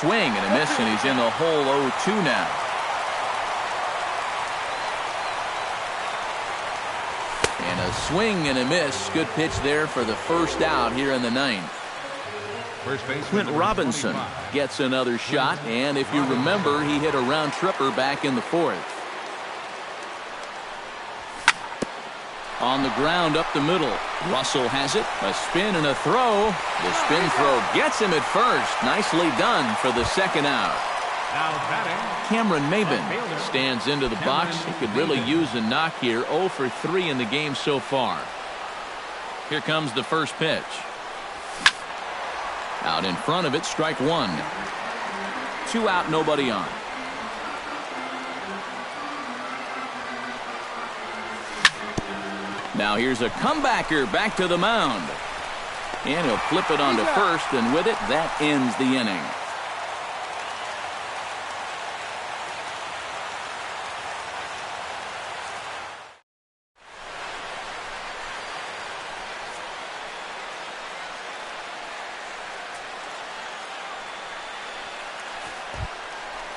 Swing and a miss, and he's in the hole 0-2 now. And a swing and a miss. Good pitch there for the first out here in the 9th. Clint Robinson gets another shot, and if you remember, he hit a round tripper back in the 4th. On the ground up the middle. Russell has it. A spin and a throw. The spin throw gets him at first. Nicely done for the second out. Now batting. Cameron Maben stands into the box. He could really use a knock here. 0 for 3 in the game so far. Here comes the first pitch. Out in front of it, strike one. 2 out, nobody on. Now here's a comebacker back to the mound. And he'll flip it onto first, and with it, that ends the inning.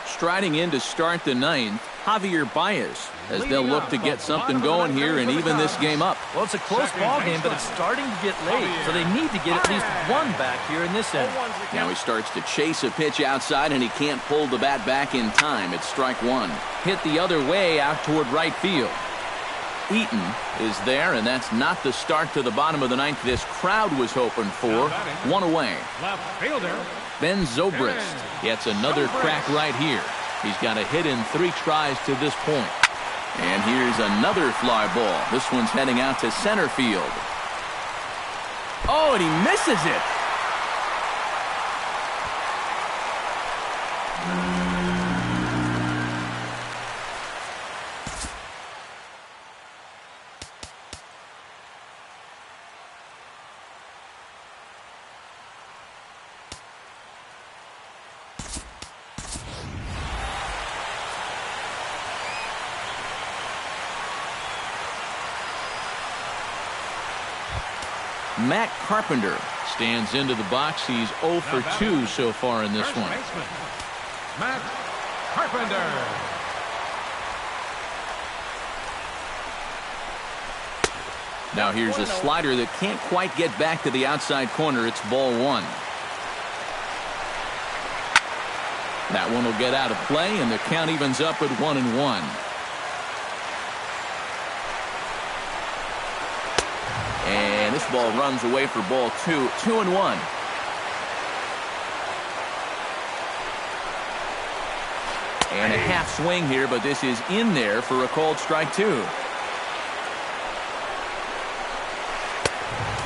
Striding in to start the ninth, Javier Baez, as they'll look to get something going here and even this game up. Well, it's a close ball game, but it's starting to get late, so they need to get at least one back here in this inning. Now he starts to chase a pitch outside, and he can't pull the bat back in time. It's strike one. Hit the other way out toward right field. Eaton is there, and that's not the start to the bottom of the ninth this crowd was hoping for. One away. Left fielder. Ben Zobrist gets another crack right here. He's got a hit in 3 tries to this point. And here's another fly ball. This one's heading out to center field. Oh, and he misses it. Matt Carpenter stands into the box. He's 0 for 2 so far in this one. Baseman, Matt Carpenter. Now here's a slider that can't quite get back to the outside corner. It's ball one. That one will get out of play, and the count evens up at 1-1. And this ball runs away for ball 2. 2-1. And a half swing here, but this is in there for a called strike 2.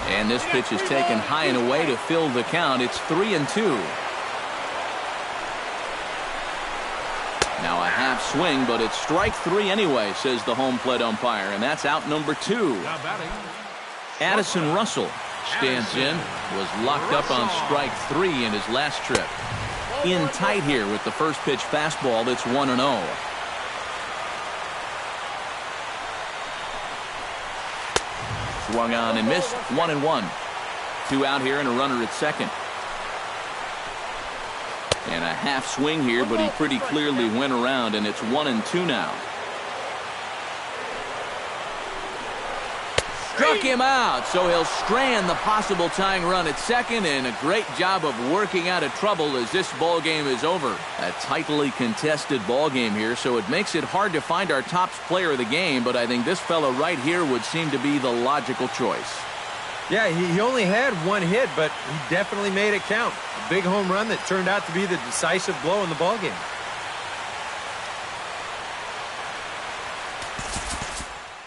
And this pitch is taken high and away to fill the count. It's 3-2. Now a half swing, but it's strike 3 anyway, says the home plate umpire, and that's out number 2. Now batting. Addison Russell stands in, was locked up on strike 3 in his last trip. In tight here with the first pitch fastball that's 1-0. Swung on and missed. 1-1. 2 out here and a runner at second. And a half swing here, but he pretty clearly went around, and it's 1-2 now. Struck him out, so he'll strand the possible tying run at second, and a great job of working out of trouble as this ball game is over. A tightly contested ball game here, so it makes it hard to find our top player of the game, but I think this fella right here would seem to be the logical choice. Yeah, he only had 1 hit, but he definitely made it count. A big home run that turned out to be the decisive blow in the ball game.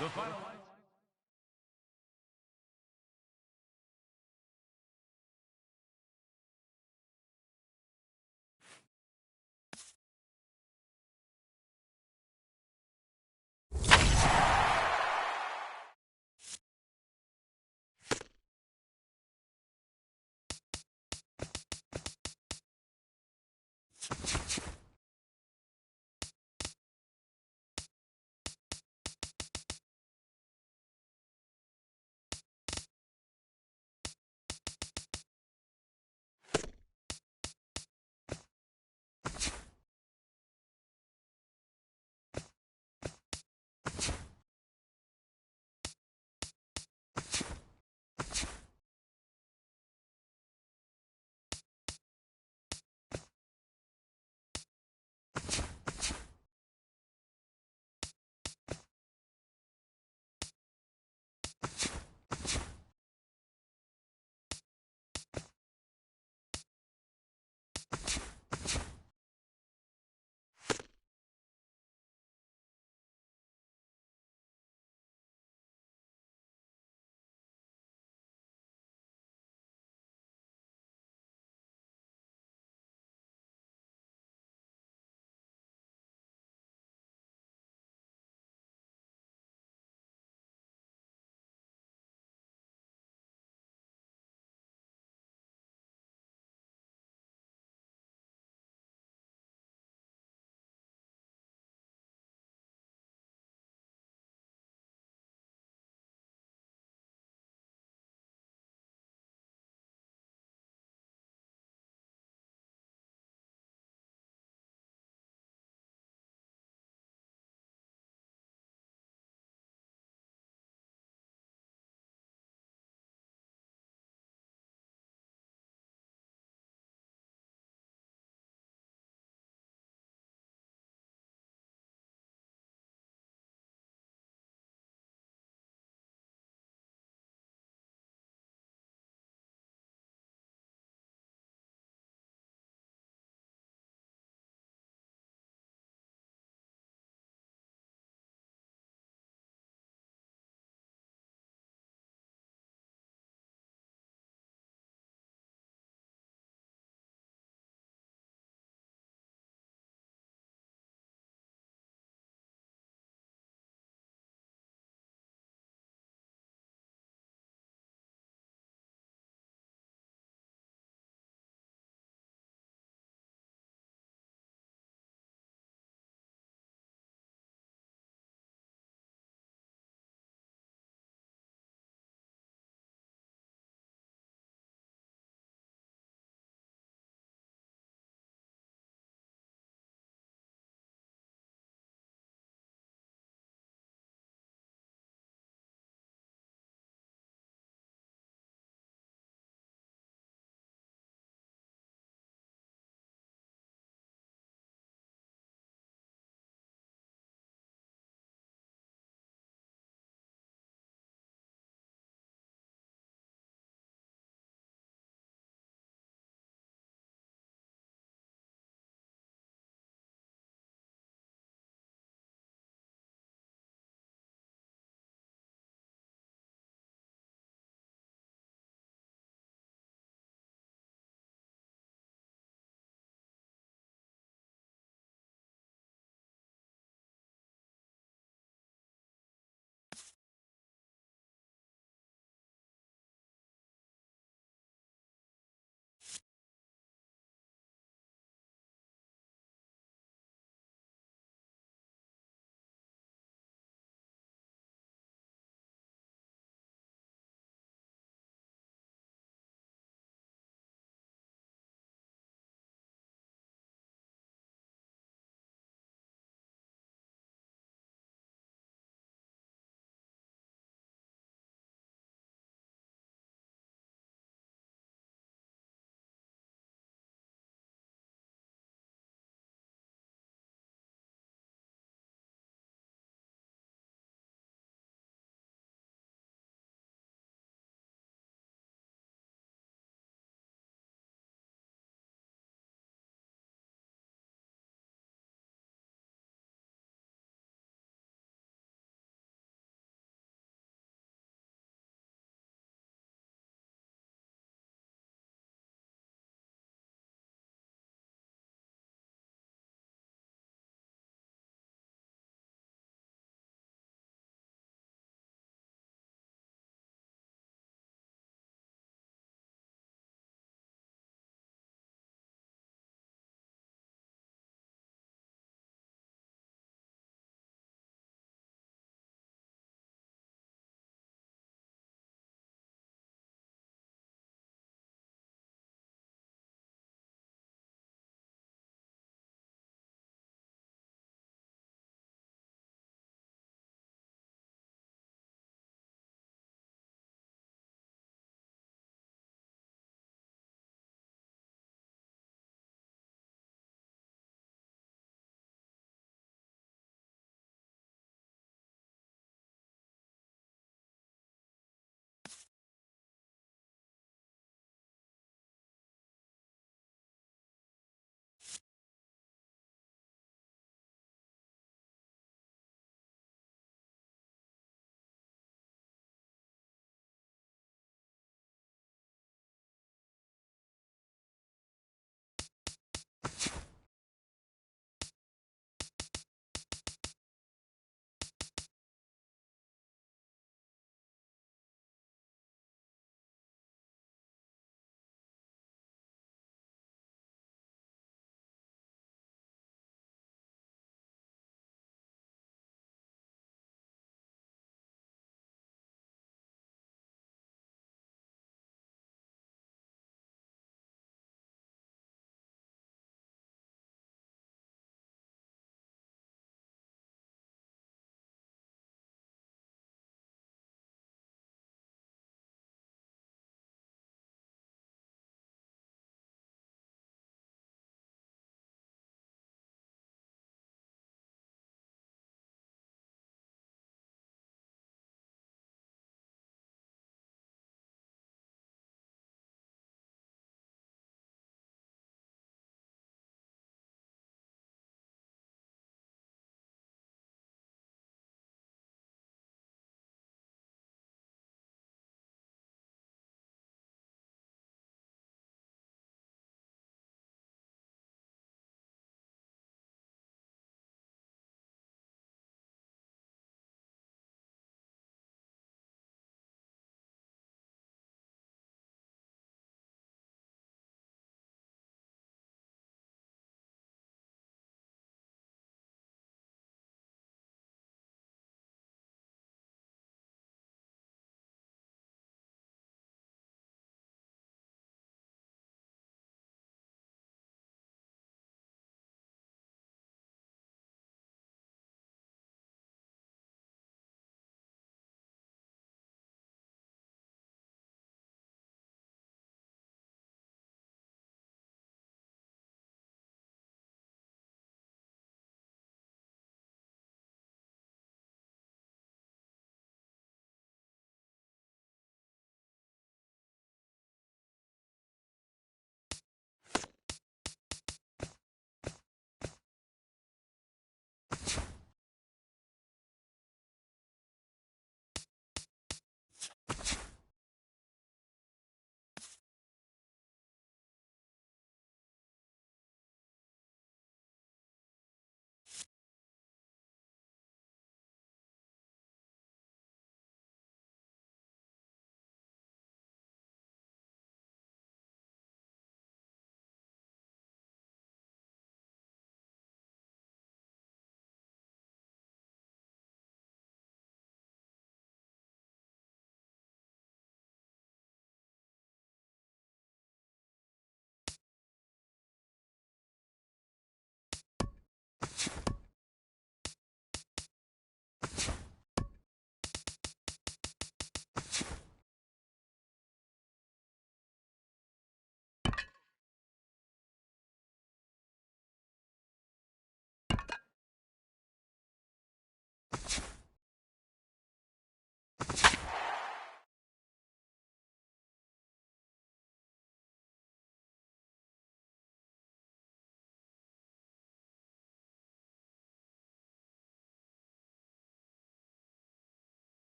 The final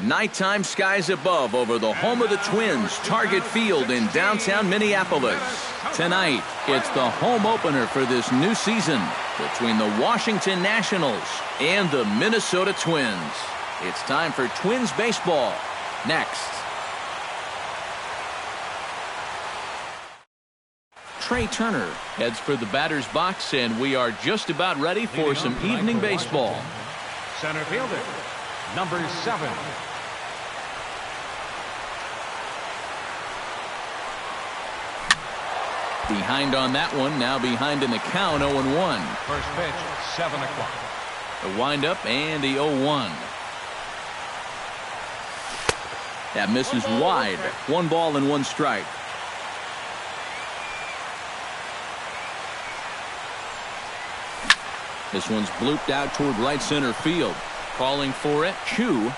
Nighttime skies above over the home of the Twins, Target Field in downtown Minneapolis. Tonight, it's the home opener for this new season between the Washington Nationals and the Minnesota Twins. It's time for Twins baseball. Next. Trey Turner heads for the batter's box, and we are just about ready for some evening baseball. Center fielder, number 7. Behind on that one, now behind in the count, 0-1. First pitch, 7 o'clock. The windup and the 0-1. That misses wide. 1 ball and 1 strike. This one's blooped out toward right center field. Calling for it, Chu.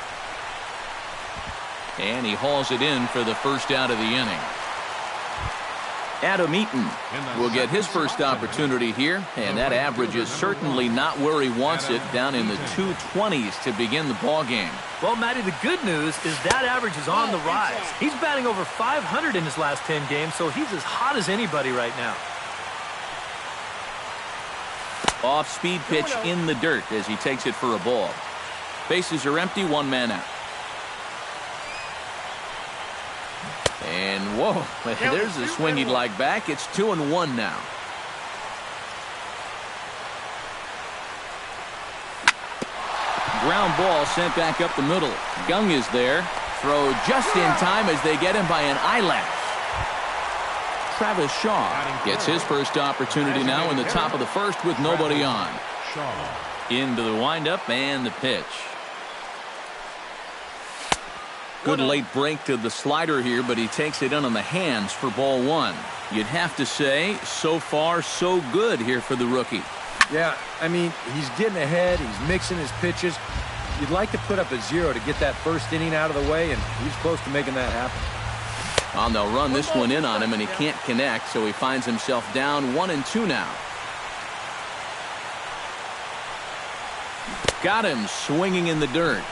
And he hauls it in for the first out of the inning. Adam Eaton will get his first opportunity here, and that average is certainly not where he wants it, down in the 220s to begin the ball game. Well, Matty, the good news is that average is on the rise. He's batting over 500 in his last 10 games, so he's as hot as anybody right now. Off-speed pitch in the dirt as he takes it for a ball. Bases are empty, 1 man out. And whoa, there's a swing he'd like back. It's 2-1 now. Ground ball sent back up the middle. Gung is there. Throw just in time as they get him by an eyelash. Travis Shaw gets his first opportunity now in the top of the first with nobody on. Into the windup and the pitch. Good late break to the slider here, but he takes it in on the hands for ball 1. You'd have to say, so far, so good here for the rookie. Yeah, I mean, he's getting ahead. He's mixing his pitches. You'd like to put up a 0 to get that first inning out of the way, and he's close to making that happen. Well, they'll run this one in on him, and he can't connect, so he finds himself down 1-2 now. Got him swinging in the dirt.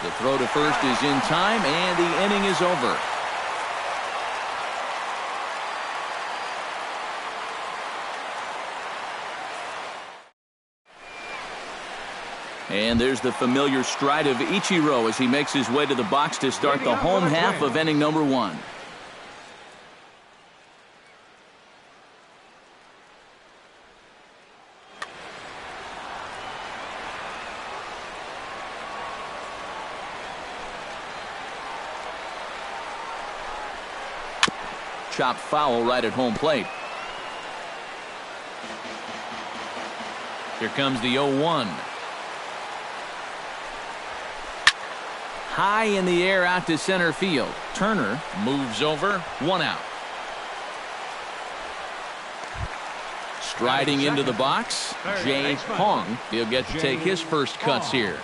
The throw to first is in time, and the inning is over. And there's the familiar stride of Ichiro as he makes his way to the box to start the home half of inning number 1. Chopped foul right at home plate. Here comes the 0-1. High in the air out to center field. Turner moves over, 1 out. Striding into the box, Jay Hong. He'll get to take his first cuts here.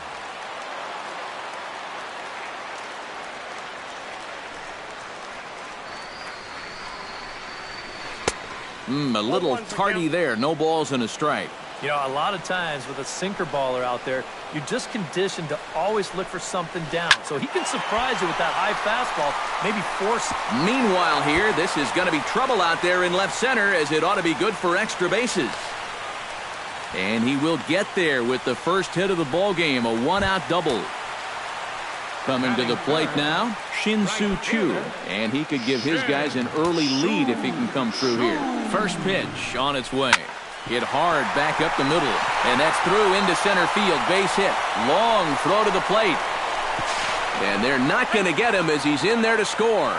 A little tardy there. No balls and a strike. You know, a lot of times with a sinker baller out there, you're just conditioned to always look for something down. So he can surprise you with that high fastball, maybe force. Meanwhile here, this is going to be trouble out there in left center, as it ought to be good for extra bases. And he will get there with the first hit of the ball game, a 1-out double. Coming to the plate now, Shin-Soo Choo, and he could give his guys an early lead if he can come through here. First pitch on its way. Hit hard back up the middle, and that's through into center field. Base hit. Long throw to the plate. And they're not going to get him as he's in there to score.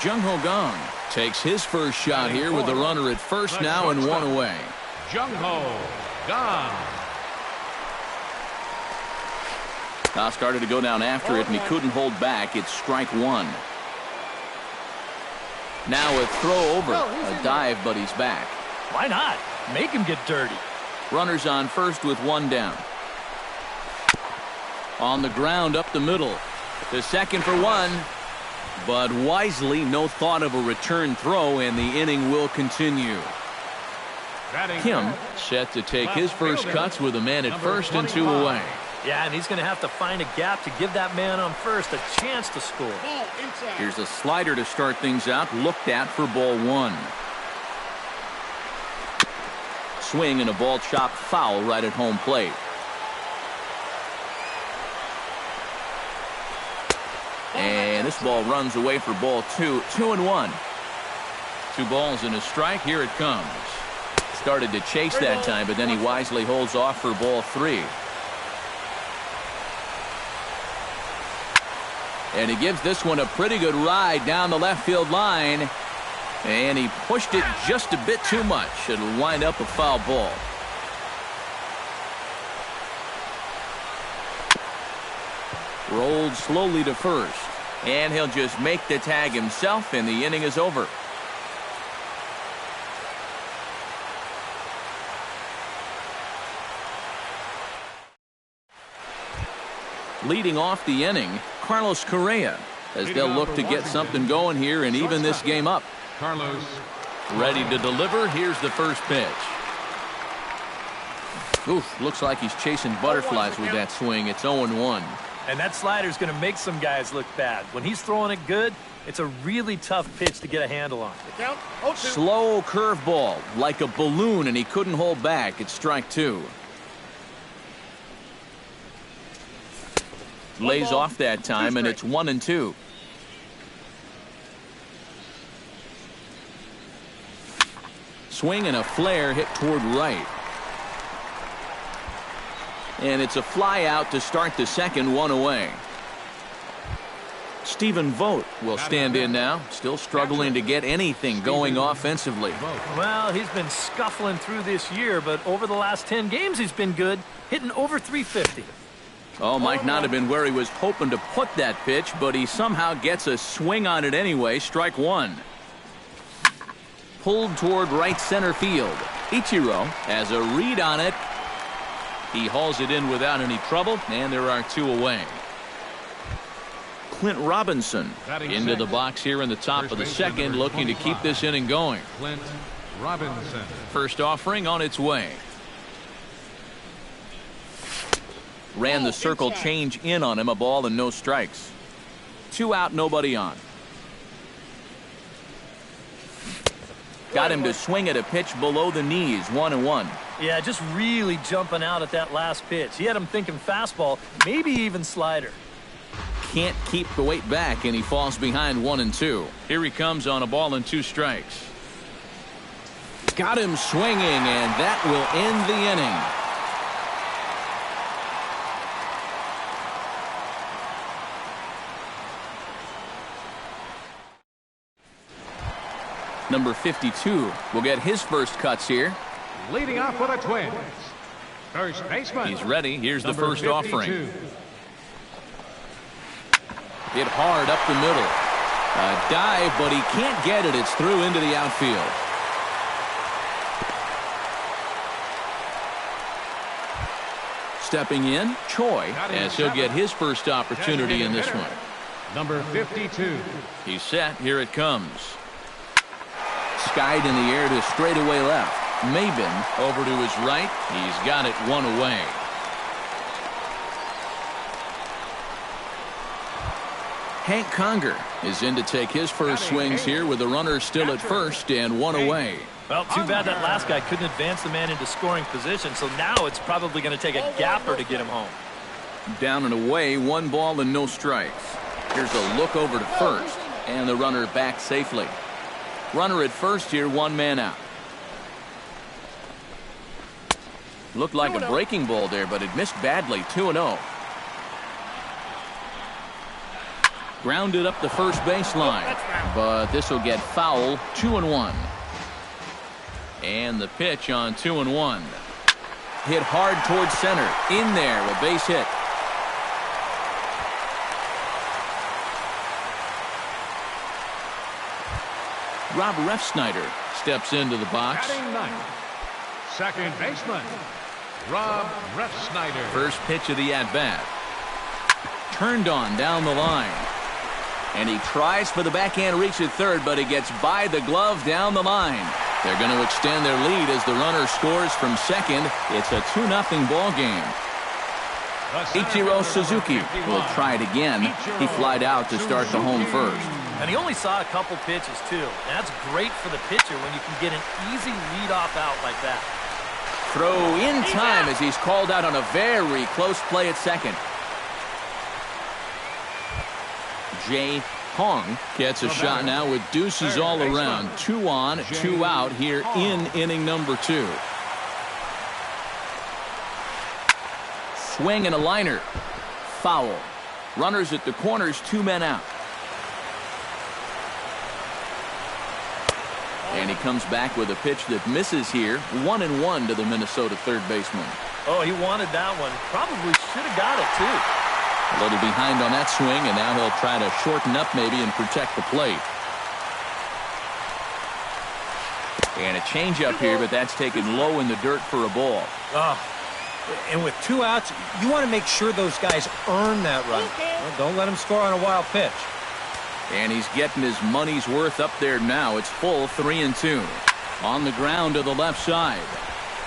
Jung-Ho Kang takes his first shot here with the runner at first now and 1 away. Jung-Ho Kang. Started to go down after it, and he couldn't hold back. It's strike 1. Now a throw over. A dive, but he's back. Why not? Make him get dirty. Runners on first with 1 down. On the ground up the middle. To second for 1. But wisely, no thought of a return throw, and the inning will continue. Kim set to take his first cuts with a man at first and 2 away. Yeah, and he's going to have to find a gap to give that man on first a chance to score. Here's a slider to start things out, looked at for ball 1. Swing and a ball chopped foul right at home plate. And this ball runs away for ball 2. 2-1. 2 balls and a strike. Here it comes. Started to chase that time, but then he wisely holds off for ball 3. And he gives this one a pretty good ride down the left field line. And he pushed it just a bit too much. It'll wind up a foul ball. Rolled slowly to first. And he'll just make the tag himself, and the inning is over. Leading off the inning, Carlos Correa, as they'll look to get something going here and even this game up. Carlos. Ready to deliver. Here's the first pitch. Oof, looks like he's chasing butterflies with that swing. It's 0-1. And that slider's going to make some guys look bad. When he's throwing it good, it's a really tough pitch to get a handle on. Slow curveball, like a balloon, and he couldn't hold back. It's strike 2. Lays off that time, and it's 1-2. Swing and a flare hit toward right. And it's a fly out to start the second, 1 away. Stephen Vogt will stand in now, still struggling to get anything going offensively. Well, he's been scuffling through this year, but over the last 10 games he's been good, hitting over 350. Oh, might not have been where he was hoping to put that pitch, but he somehow gets a swing on it anyway. Strike 1. Pulled toward right center field. Ichiro has a read on it. He hauls it in without any trouble, and there are 2 away. Clint Robinson into the box here in the top of the second, looking to keep this inning going. Clint Robinson. First offering on its way. Ran the circle change in on him, a ball and no strikes. 2 out, nobody on. Got him to swing at a pitch below the knees, 1-1. Yeah, just really jumping out at that last pitch. He had him thinking fastball, maybe even slider. Can't keep the weight back, and he falls behind 1-2. Here he comes on a ball and 2 strikes. Got him swinging, and that will end the inning. Number 52 will get his first cuts here. Leading off for the Twins, first baseman. He's ready. Here's the number first 52. offering. Hit hard up the middle. A dive, but he can't get it. It's through into the outfield. Stepping in, Choi, as he'll get his first opportunity in this one. Number 52. He's set. Here it comes. Skied in the air to straightaway left. Maben over to his right. He's got it 1 away. Hank Conger is in to take his first swings here with the runner still at first and 1 away. Well, too bad that last guy couldn't advance the man into scoring position, so now it's probably going to take a gapper to get him home. Down and away, 1 ball and no strikes. Here's a look over to first, and the runner back safely. Runner at first here, 1 man out. Looked like a breaking ball there, but it missed badly. 2-0. Grounded up the first baseline, but this will get foul. 2-1. And the pitch on 2-1. Hit hard towards center. In there, a base hit. Rob Refsnyder steps into the box. Batting ninth, second baseman, Rob Refsnyder. First pitch of the at-bat. Turned on down the line. And he tries for the backhand reach at third, but he gets by the glove down the line. They're going to extend their lead as the runner scores from second. It's a 2-0 ball game. Ichiro Suzuki will try it again. He flied out to start the home first. And he only saw a couple pitches, too. And that's great for the pitcher when you can get an easy leadoff out like that. Throw in time as he's called out on a very close play at second. Jay Hong gets a shot now with deuces all around. 2 on, 2 out here in inning number 2. Swing and a liner. Foul. Runners at the corners, 2 men out. And he comes back with a pitch that misses here. 1-1 to the Minnesota third baseman. Oh, he wanted that one. Probably should have got it, too. A little behind on that swing, and now he'll try to shorten up maybe and protect the plate. And a changeup here, but that's taken low in the dirt for a ball. And with 2 outs, you want to make sure those guys earn that run. Well, don't let them score on a wild pitch. And he's getting his money's worth up there now. It's full 3-2. On the ground to the left side.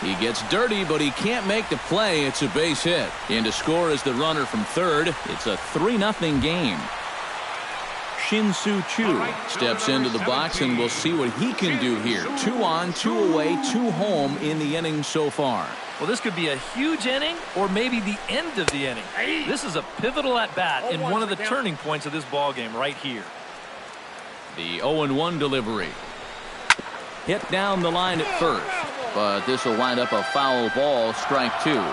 He gets dirty, but he can't make the play. It's a base hit. In to score is the runner from third. It's a 3-0 game. Shin-Soo Choo steps into the box, and we'll see what he can do here. 2 on, 2 away, 2 home in the inning so far. Well, this could be a huge inning or maybe the end of the inning. This is a pivotal at-bat and one of the turning points of this ball game right here. The 0-1 delivery. Hit down the line at first, but this will wind up a foul ball, strike 2.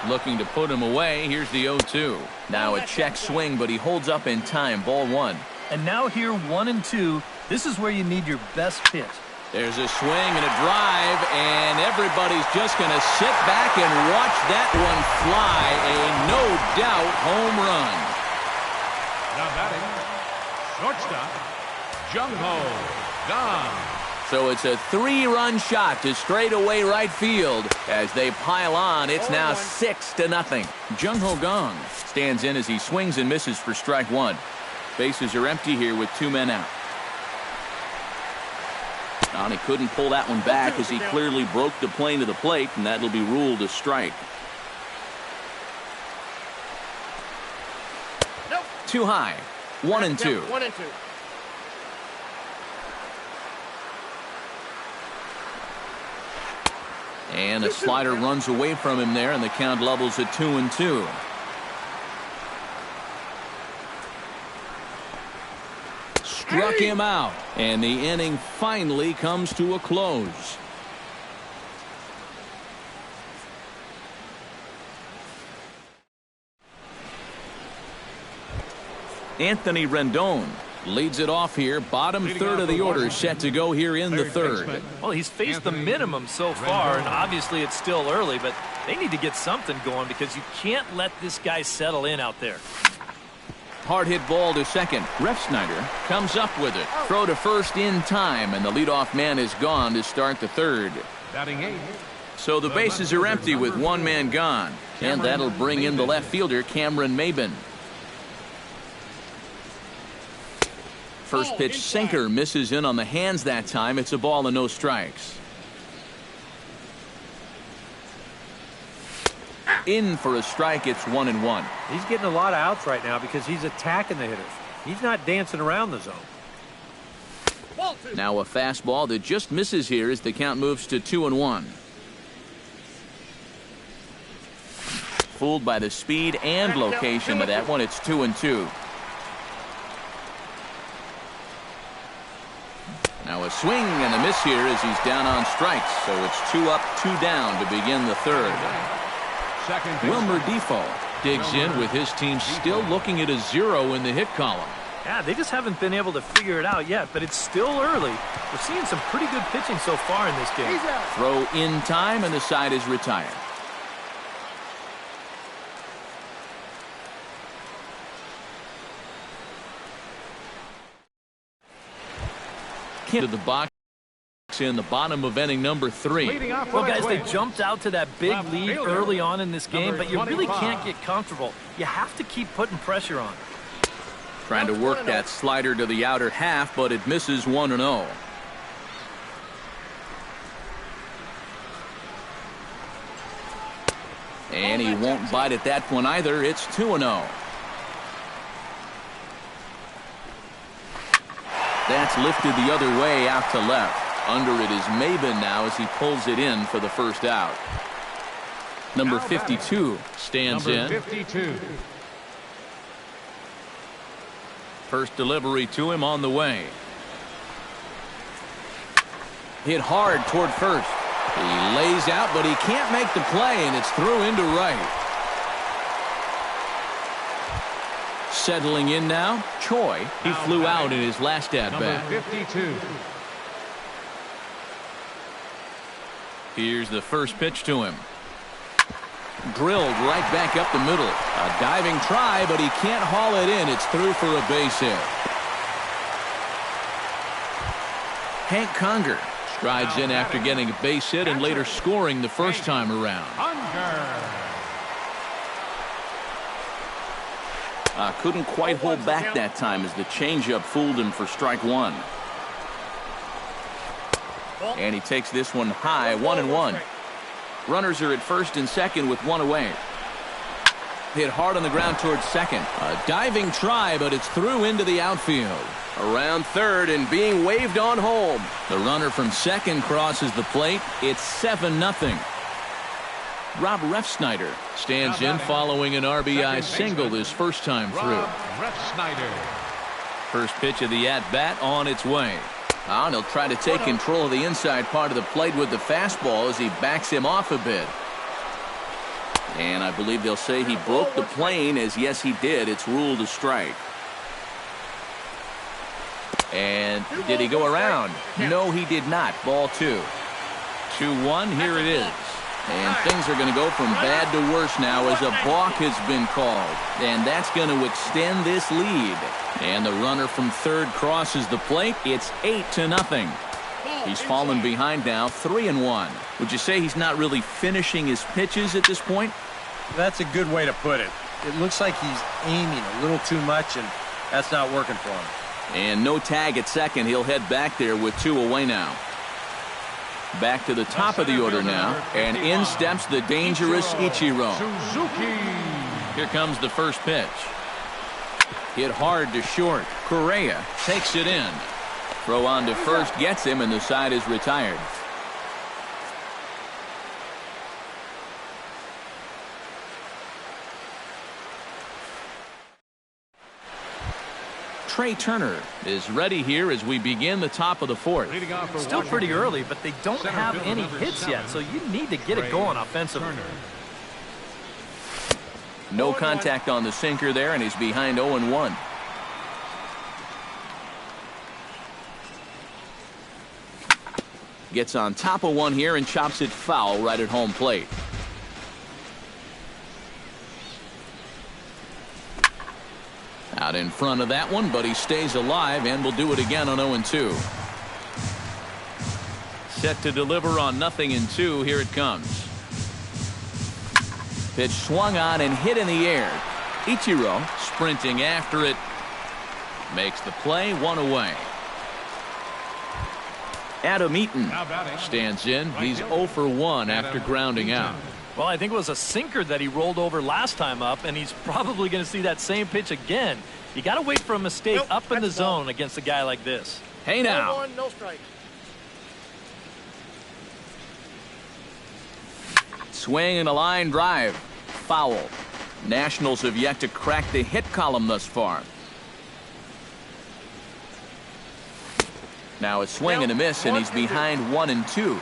Looking to put him away. Here's the 0-2. Now a check swing, but he holds up in time. Ball 1. And now here 1-2. This is where you need your best pitch. There's a swing and a drive, and everybody's just going to sit back and watch that one fly. A no-doubt home run. Now batting, shortstop, Jung-Ho Kang. So it's a 3-run shot to straightaway right field. As they pile on, it's now 6-0. Jung-Ho Kang stands in as he swings and misses for strike 1. Bases are empty here with 2 men out. And he couldn't pull that one back as he clearly broke the plane of the plate, and that'll be ruled a strike. Too high. 1-2. 1-2. And a slider runs away from him there, and the count levels at 2-2. Struck him out, and the inning finally comes to a close. Anthony Rendon leads it off here. Bottom third of the order set to go here in the third. Well, he's faced the minimum so far, and obviously it's still early, but they need to get something going because you can't let this guy settle in out there. Hard hit ball to second. Refsnyder comes up with it. Throw to first in time, and the leadoff man is gone to start the third. Batting 8. So the bases are empty with 1 man gone, and that'll bring in the left fielder, Cameron Maben. First pitch sinker misses in on the hands that time. It's a ball and no strikes. In for a strike. It's 1-1. He's getting a lot of outs right now because he's attacking the hitters. He's not dancing around the zone. Now a fastball that just misses here as the count moves to 2-1. Fooled by the speed and location of that one. It's 2-2. Now a swing and a miss here as he's down on strikes. So it's 2 up, 2 down to begin the third. Wilmer Defoe digs in with his team still looking at a 0 in the hit column. Yeah, they just haven't been able to figure it out yet, but it's still early. We're seeing some pretty good pitching so far in this game. Throw in time, and the side is retired. To the box in the bottom of inning number 3. Well, guys, they jumped out to that big lead early on in this game, but you really can't get comfortable. You have to keep putting pressure on. Trying to work that slider to the outer half, but it misses 1-0. And he won't bite at that one either. It's 2-0. That's lifted the other way out to left. Under it is Maben now as he pulls it in for the first out. Number 52 stands in. 52. First delivery to him on the way. Hit hard toward first. He lays out, but he can't make the play, and it's through into right. Settling in now, Choi. He flew out in his last at-bat. Number 52. Here's the first pitch to him. Drilled right back up the middle. A diving try, but he can't haul it in. It's through for a base hit. Hank Conger strides in after getting a base hit and later scoring the first time around. Couldn't quite hold back that time as the changeup fooled him for strike one. And he takes this one high, 1-1. Runners are at first and second with one away. Hit hard on the ground towards second. A diving try, but it's through into the outfield. Around third and being waved on home. The runner from second crosses the plate. It's 7-0. Rob Refsnyder stands in following an RBI single his first time through. First pitch of the at-bat on its way. And he'll try to take control of the inside part of the plate with the fastball as he backs him off a bit. And I believe they'll say he broke the plane, as yes he did. It's ruled a strike. And did he go around? No, he did not. Ball 2. 2-1, here it is. And things are going to go from bad to worse now as a balk has been called. And that's going to extend this lead. And the runner from third crosses the plate. It's 8-0. He's fallen behind now, 3-1. Would you say he's not really finishing his pitches at this point? That's a good way to put it. It looks like he's aiming a little too much, and that's not working for him. And no tag at second. He'll head back there with 2 away now. Back to the top of the order now, and in steps the dangerous Ichiro. Here comes the first pitch. Hit hard to short. Correa takes it in. Throw on to first gets him, and the side is retired. Trey Turner is ready here as we begin the top of the fourth. Still pretty early, but they don't have any hits yet, so you need to get it going offensively. No contact on the sinker there, and he's behind 0-1. Gets on top of one here and chops it foul right at home plate. Out in front of that one, but he stays alive and will do it again on 0-2. Set to deliver on 0-2. Here it comes. Pitch swung on and hit in the air. Ichiro sprinting after it. Makes the play, 1 away. Adam Eaton stands in. He's 0 for 1 after grounding out. Well, I think it was a sinker that he rolled over last time up, and he's probably going to see that same pitch again. You got to wait for a mistake up in the zone against a guy like this. Hey now. No strike. Swing and a line drive. Foul. Nationals have yet to crack the hit column thus far. Now a swing and a miss, and he's behind 1-2.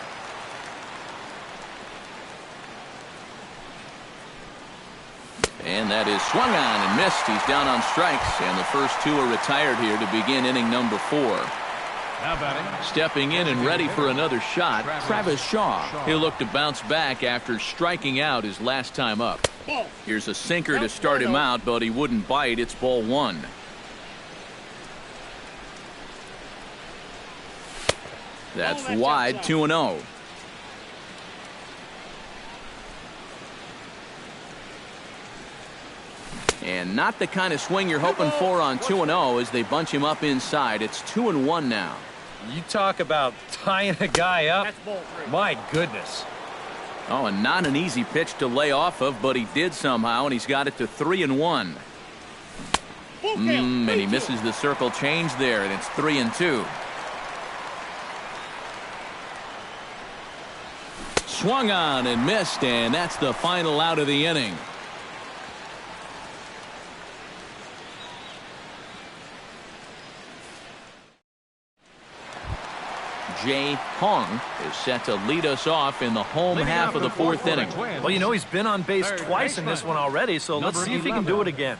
And that is swung on and missed. He's down on strikes, and the first 2 are retired here to begin inning number 4. Stepping in and ready for another shot, Travis Shaw. He'll look to bounce back after striking out his last time up. Here's a sinker to start him out, but he wouldn't bite. It's ball 1. That's wide, 2-0. And not the kind of swing you're hoping for on 2-0 as they bunch him up inside. It's 2-1 now. You talk about tying a guy up. My goodness. Oh, and not an easy pitch to lay off of, but he did somehow, and he's got it to 3-1. And he misses the circle change there, and it's 3-2. Swung on and missed, and that's the final out of the inning. Jay Hong is set to lead us off in the home half of the fourth inning. Well, you know, he's been on base twice in this one already, so let's see if he can do it again.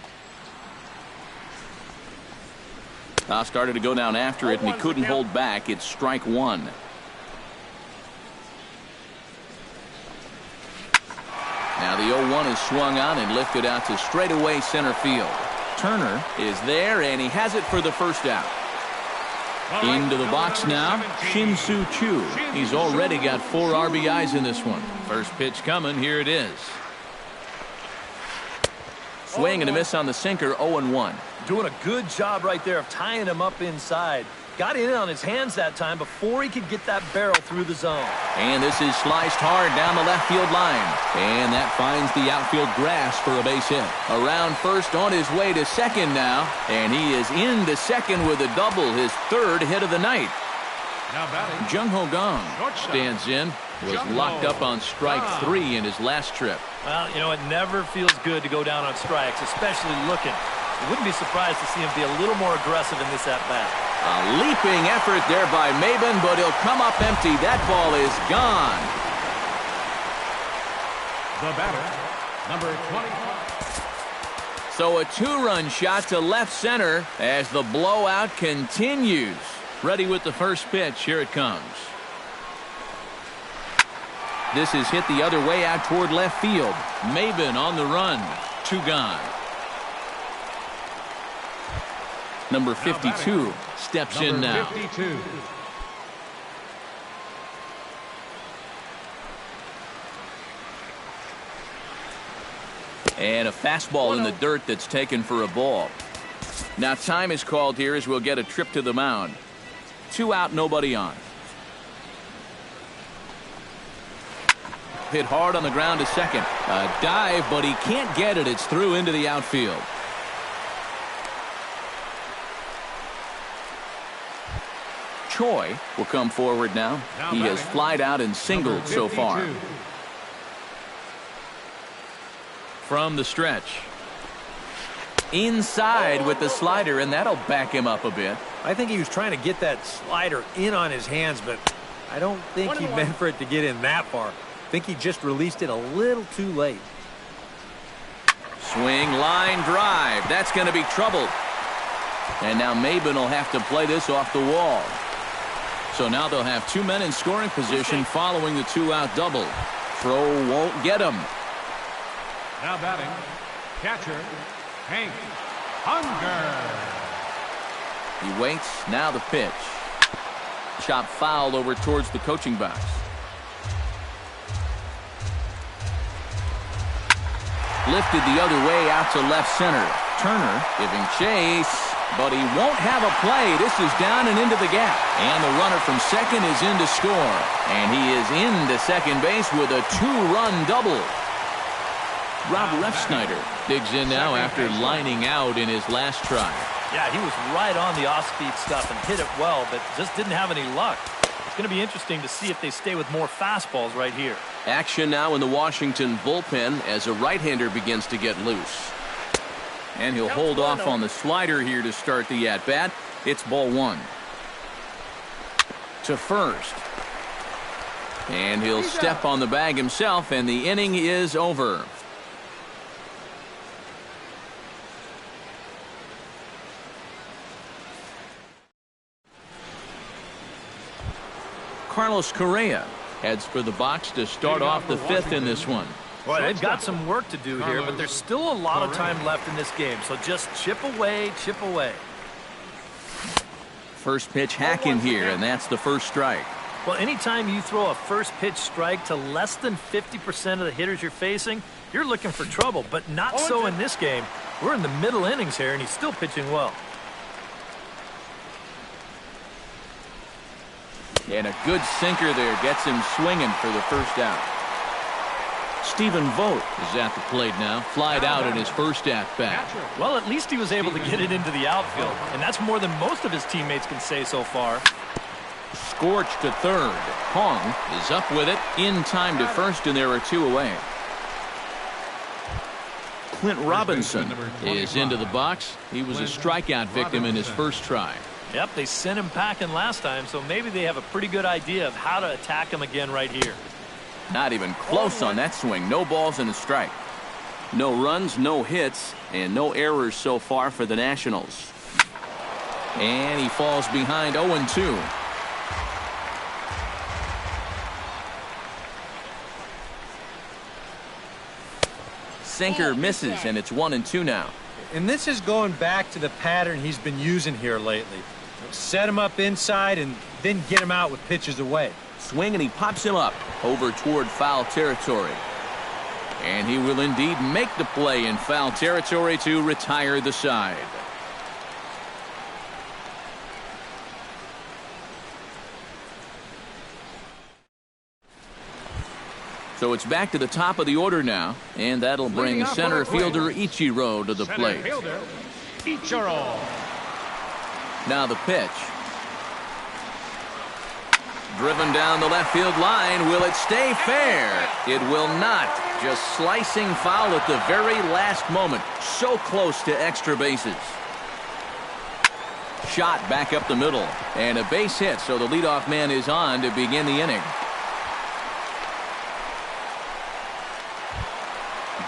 Started to go down after it, and he couldn't hold back. It's strike one. Now the 0-1 is swung on and lifted out to straightaway center field. Turner is there, and he has it for the first out. Into the box now, Shin-Soo Choo. He's already got 4 RBIs in this one. First pitch coming, here it is. Swing and a miss on the sinker, 0-1. Doing a good job right there of tying him up inside. Got in on his hands that time before he could get that barrel through the zone. And this is sliced hard down the left field line. And that finds the outfield grass for a base hit. Around first, on his way to second now. And he is into second with a double, his 3rd hit of the night. Jung Ho Gong stands in. Was locked up on strike 3 in his last trip. Well, you know, it never feels good to go down on strikes, especially looking. You wouldn't be surprised to see him be a little more aggressive in this at-bat. A leaping effort there by Maben, but he'll come up empty. That ball is gone. The batter, number 20. So a 2-run shot to left center as the blowout continues. Ready with the first pitch. Here it comes. This is hit the other way out toward left field. Maben on the run. 2 gone. Number 52 steps in now. 52. And a fastball in the dirt that's taken for a ball. Now time is called here as we'll get a trip to the mound. 2 out, nobody on. Hit hard on the ground to second. A dive, but he can't get it. It's through into the outfield. Choi will come forward now. He has flied out and singled so far. From the stretch. Inside with the slider, and that'll back him up a bit. I think he was trying to get that slider in on his hands, but I don't think he meant for it to get in that far. I think he just released it a little too late. Swing, line, drive. That's going to be trouble. And now Maben will have to play this off the wall. So now they'll have 2 men in scoring position following the 2-out double. Throw won't get him. Now batting, catcher, Hank Hunger. He waits. Now the pitch. Chop foul over towards the coaching box. Lifted the other way out to left center. Turner giving chase, but he won't have a play. This is down and into the gap. And the runner from second is in to score. And he is into second base with a 2-run double. Rob Refsnyder digs in now after lining out in his last try. Yeah, he was right on the off-speed stuff and hit it well, but just didn't have any luck. It's going to be interesting to see if they stay with more fastballs right here. Action now in the Washington bullpen as a right-hander begins to get loose. And he'll hold off on the slider here to start the at-bat. It's ball 1. To first. And he'll step on the bag himself, and the inning is over. Carlos Correa heads for the box to start off the 5th in this one. Well, they've got some work to do here, but there's still a lot of time left in this game, so just chip away, chip away. First pitch hack in here, and that's the first strike. Well, anytime you throw a first pitch strike to less than 50% of the hitters you're facing, you're looking for trouble, but not so in this game. We're in the middle innings here, and he's still pitching well. And a good sinker there gets him swinging for the first out. Stephen Vogt is at the plate now. Flied out in his first at-bat. Well, at least he was able to get it into the outfield, and that's more than most of his teammates can say so far. Scorched to third. Hong is up with it. In time to first, and there are 2 away. Clint Robinson is into the box. He was a strikeout victim in his first try. Yep, they sent him packing last time, so maybe they have a pretty good idea of how to attack him again right here. Not even close on that swing. No balls and a strike. No runs, no hits, and no errors so far for the Nationals. And he falls behind 0-2. Sinker misses, and it's 1-2 now. And this is going back to the pattern he's been using here lately. Set him up inside and then get him out with pitches away. Swing, and he pops him up over toward foul territory. And he will indeed make the play in foul territory to retire the side. So it's back to the top of the order now, and that'll bring center fielder Ichiro to the plate. Ichiro. Now the pitch. Driven down the left field line. Will it stay fair? It will not. Just slicing foul at the very last moment. So close to extra bases. Shot back up the middle. And a base hit, so the leadoff man is on to begin the inning.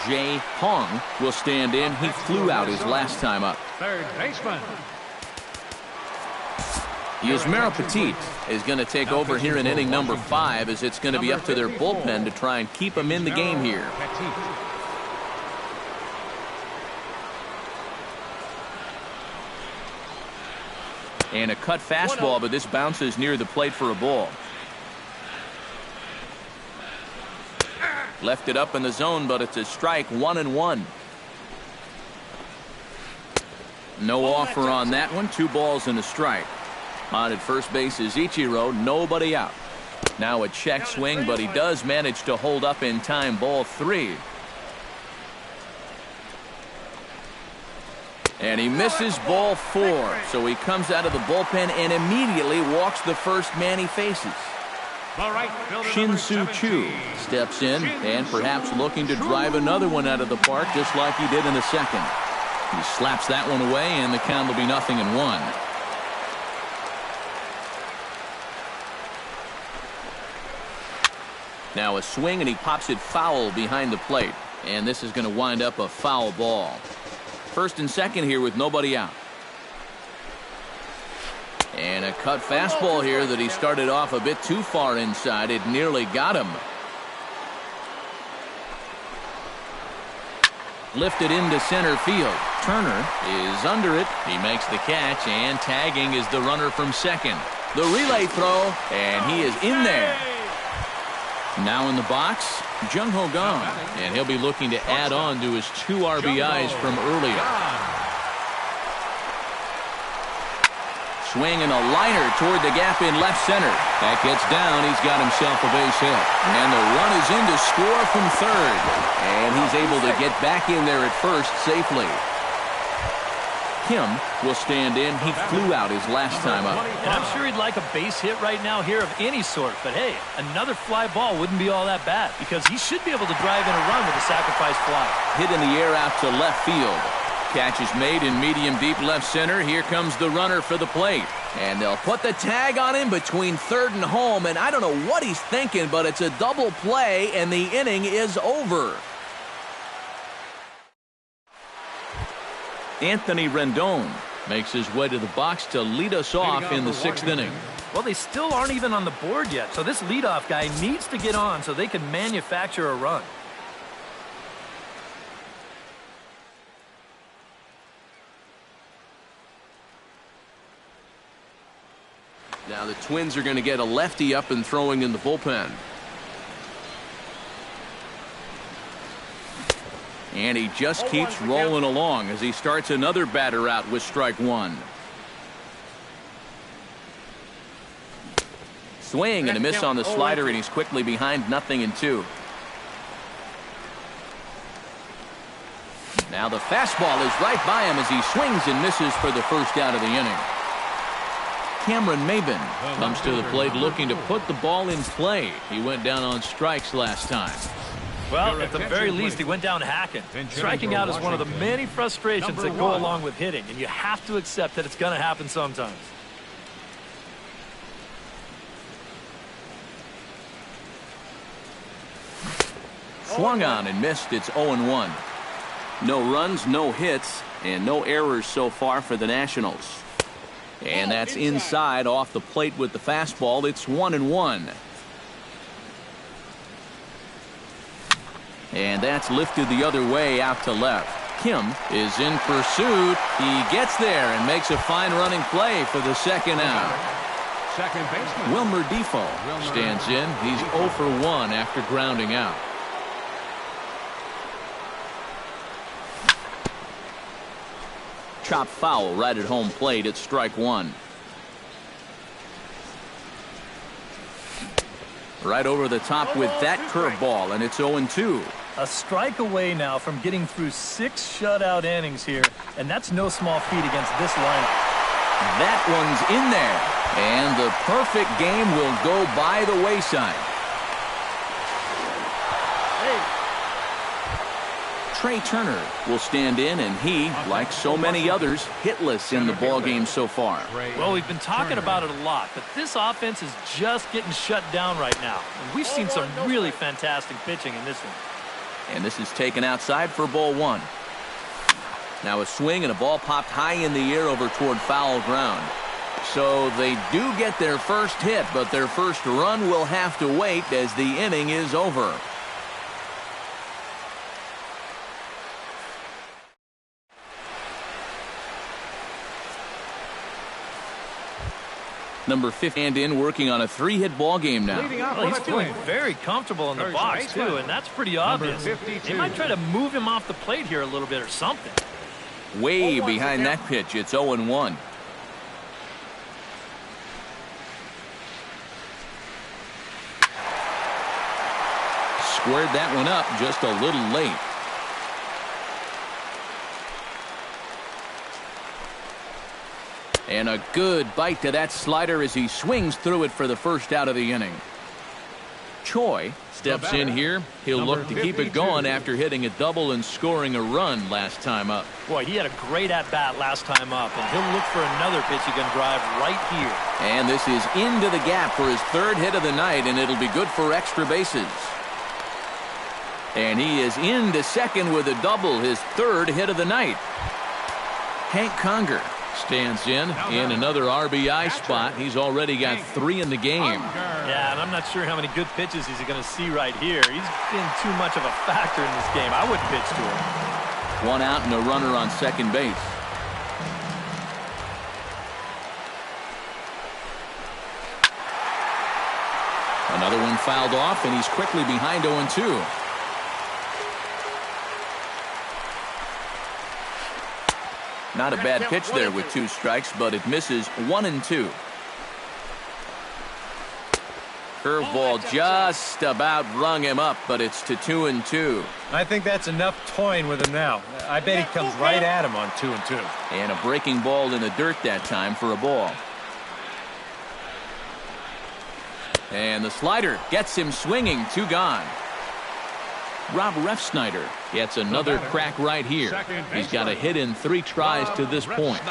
Jay Hong will stand in. He flew out his last time up. Third baseman. Yusmeiro Petit is going to take over here in inning number 5, as it's going to be up to their bullpen to try and keep him in the game here. And a cut fastball, but this bounces near the plate for a ball. Left it up in the zone, but it's a strike. 1-1. No offer on that one. 2 balls and a strike. On at first base is Ichiro. Nobody out. Now a check swing, but he does manage to hold up in time. Ball 3. And he misses ball 4. So he comes out of the bullpen and immediately walks the first man he faces. Shin-Soo Choo steps in and perhaps looking to drive another one out of the park, just like he did in the second. He slaps that one away, and the count will be 0-1. Now a swing, and he pops it foul behind the plate. And this is going to wind up a foul ball. First and second here with nobody out. And a cut fastball here that he started off a bit too far inside. It nearly got him. Lifted into center field. Turner is under it. He makes the catch, and tagging is the runner from second. The relay throw, and he is in there. Now in the box, Jung Ho Kang, and he'll be looking to add on to his 2 RBIs from earlier. Swing and a liner toward the gap in left center. That gets down. He's got himself a base hit. And the run is in to score from third. And he's able to get back in there at first safely. Kim will stand in. He flew out his last time up. And I'm sure he'd like a base hit right now here of any sort. But hey, another fly ball wouldn't be all that bad, because he should be able to drive in a run with a sacrifice fly. Hit in the air out to left field. Catch is made in medium deep left center. Here comes the runner for the plate. And they'll put the tag on him between third and home. And I don't know what he's thinking, but it's a double play, and the inning is over. Anthony Rendon makes his way to the box to lead us off in the 6th inning. Well, they still aren't even on the board yet, so this leadoff guy needs to get on so they can manufacture a run. Now the Twins are going to get a lefty up and throwing in the bullpen. And he just keeps rolling along as he starts another batter out with strike 1. Swing and a miss on the slider, and he's quickly behind 0-2. Now the fastball is right by him as he swings and misses for the first out of the inning. Cameron Maben comes to the plate looking to put the ball in play. He went down on strikes last time. Well, at the very least, he went down hacking. Striking out is one of the many frustrations that go along with hitting, and you have to accept that it's going to happen sometimes. Swung on and missed. It's 0-1. No runs, no hits, and no errors so far for the Nationals. And that's inside off the plate with the fastball. It's 1-1. And that's lifted the other way out to left. Kim is in pursuit. He gets there and makes a fine running play for the second out. Second baseman Wilmer Defoe stands in. He's 0 for 1 after grounding out. Chop foul right at home plate. It's strike one. Right over the top with that curveball, and it's 0-2. A strike away now from getting through 6 shutout innings here, and that's no small feat against this lineup. That one's in there, and the perfect game will go by the wayside. Trey Turner will stand in, and he, like so many others, hitless in the ballgame so far. Well, we've been talking about it a lot, but this offense is just getting shut down right now. And we've seen some really fantastic pitching in this one. And this is taken outside for ball one. Now a swing and a ball popped high in the air over toward foul ground. So they do get their first hit, but their first run will have to wait as the inning is over. Number 50 and in working on a 3-hit ball game now. Well, he's feeling very comfortable in the box too, and that's pretty obvious. They might try to move him off the plate here a little bit or something. Way behind that pitch. It's 0-1. Squared that one up just a little late. And a good bite to that slider as he swings through it for the first out of the inning. Choi steps in here. He'll look to keep it going after hitting a double and scoring a run last time up. Boy, he had a great at-bat last time up, and he'll look for another pitch he can drive right here. And this is into the gap for his 3rd hit of the night, and it'll be good for extra bases. And he is into second with a double, his 3rd hit of the night. Hank Conger stands in another RBI spot. He's already got 3 in the game. Yeah, and I'm not sure how many good pitches he's going to see right here. He's been too much of a factor in this game. I wouldn't pitch to him. 1 out and a runner on second base. Another one fouled off, and he's quickly behind 0-2. Not a bad pitch there with 2 strikes, but it misses 1-2. Curveball just about rung him up, but it's to 2-2. I think that's enough toying with him now. I bet he comes right at him on 2-2. And a breaking ball in the dirt that time for a ball. And the slider gets him swinging. 2 gone. Rob Refsnyder gets another crack right here. He's got a hit in 3 tries to this point.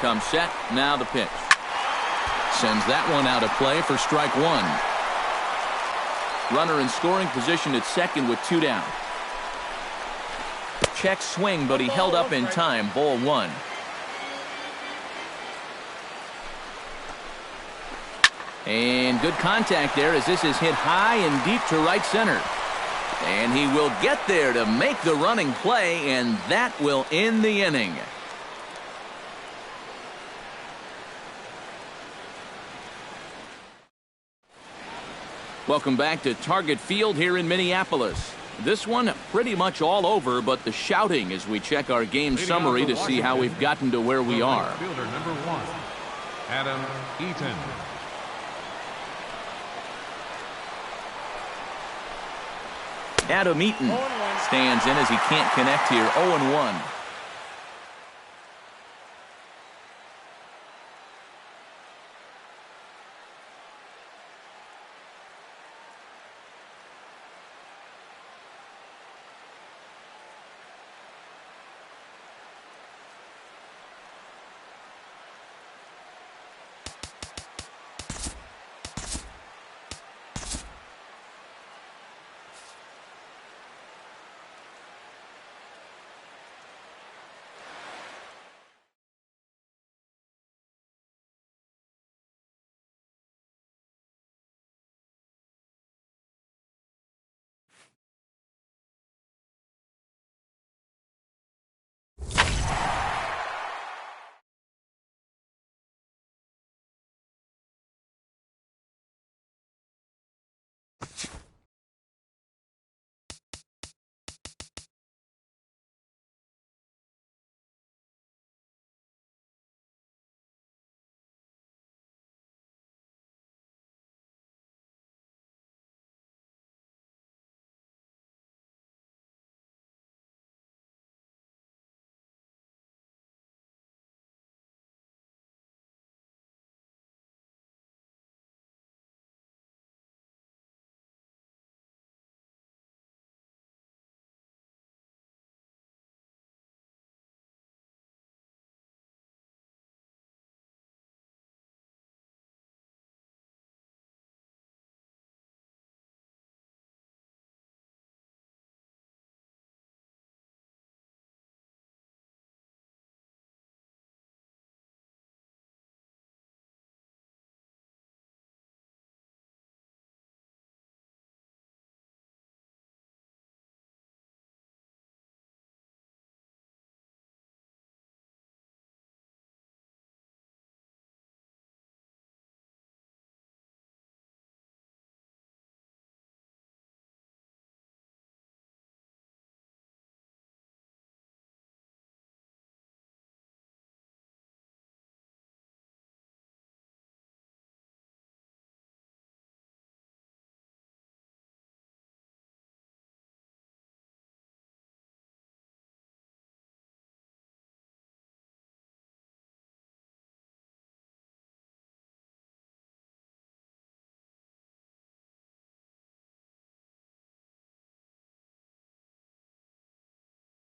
Comes set, now the pitch. Sends that one out of play for strike 1. Runner in scoring position at second with 2 down. Check swing, but he held up in time. Ball 1. And good contact there as this is hit high and deep to right center. And he will get there to make the running play, and that will end the inning. Welcome back to Target Field here in Minneapolis. This one pretty much all over, but the shouting as we check our game summary to see how we've gotten to where we are. Fielder number 1, Adam Eaton. Adam Eaton Stands in as he can't connect here. 0-1.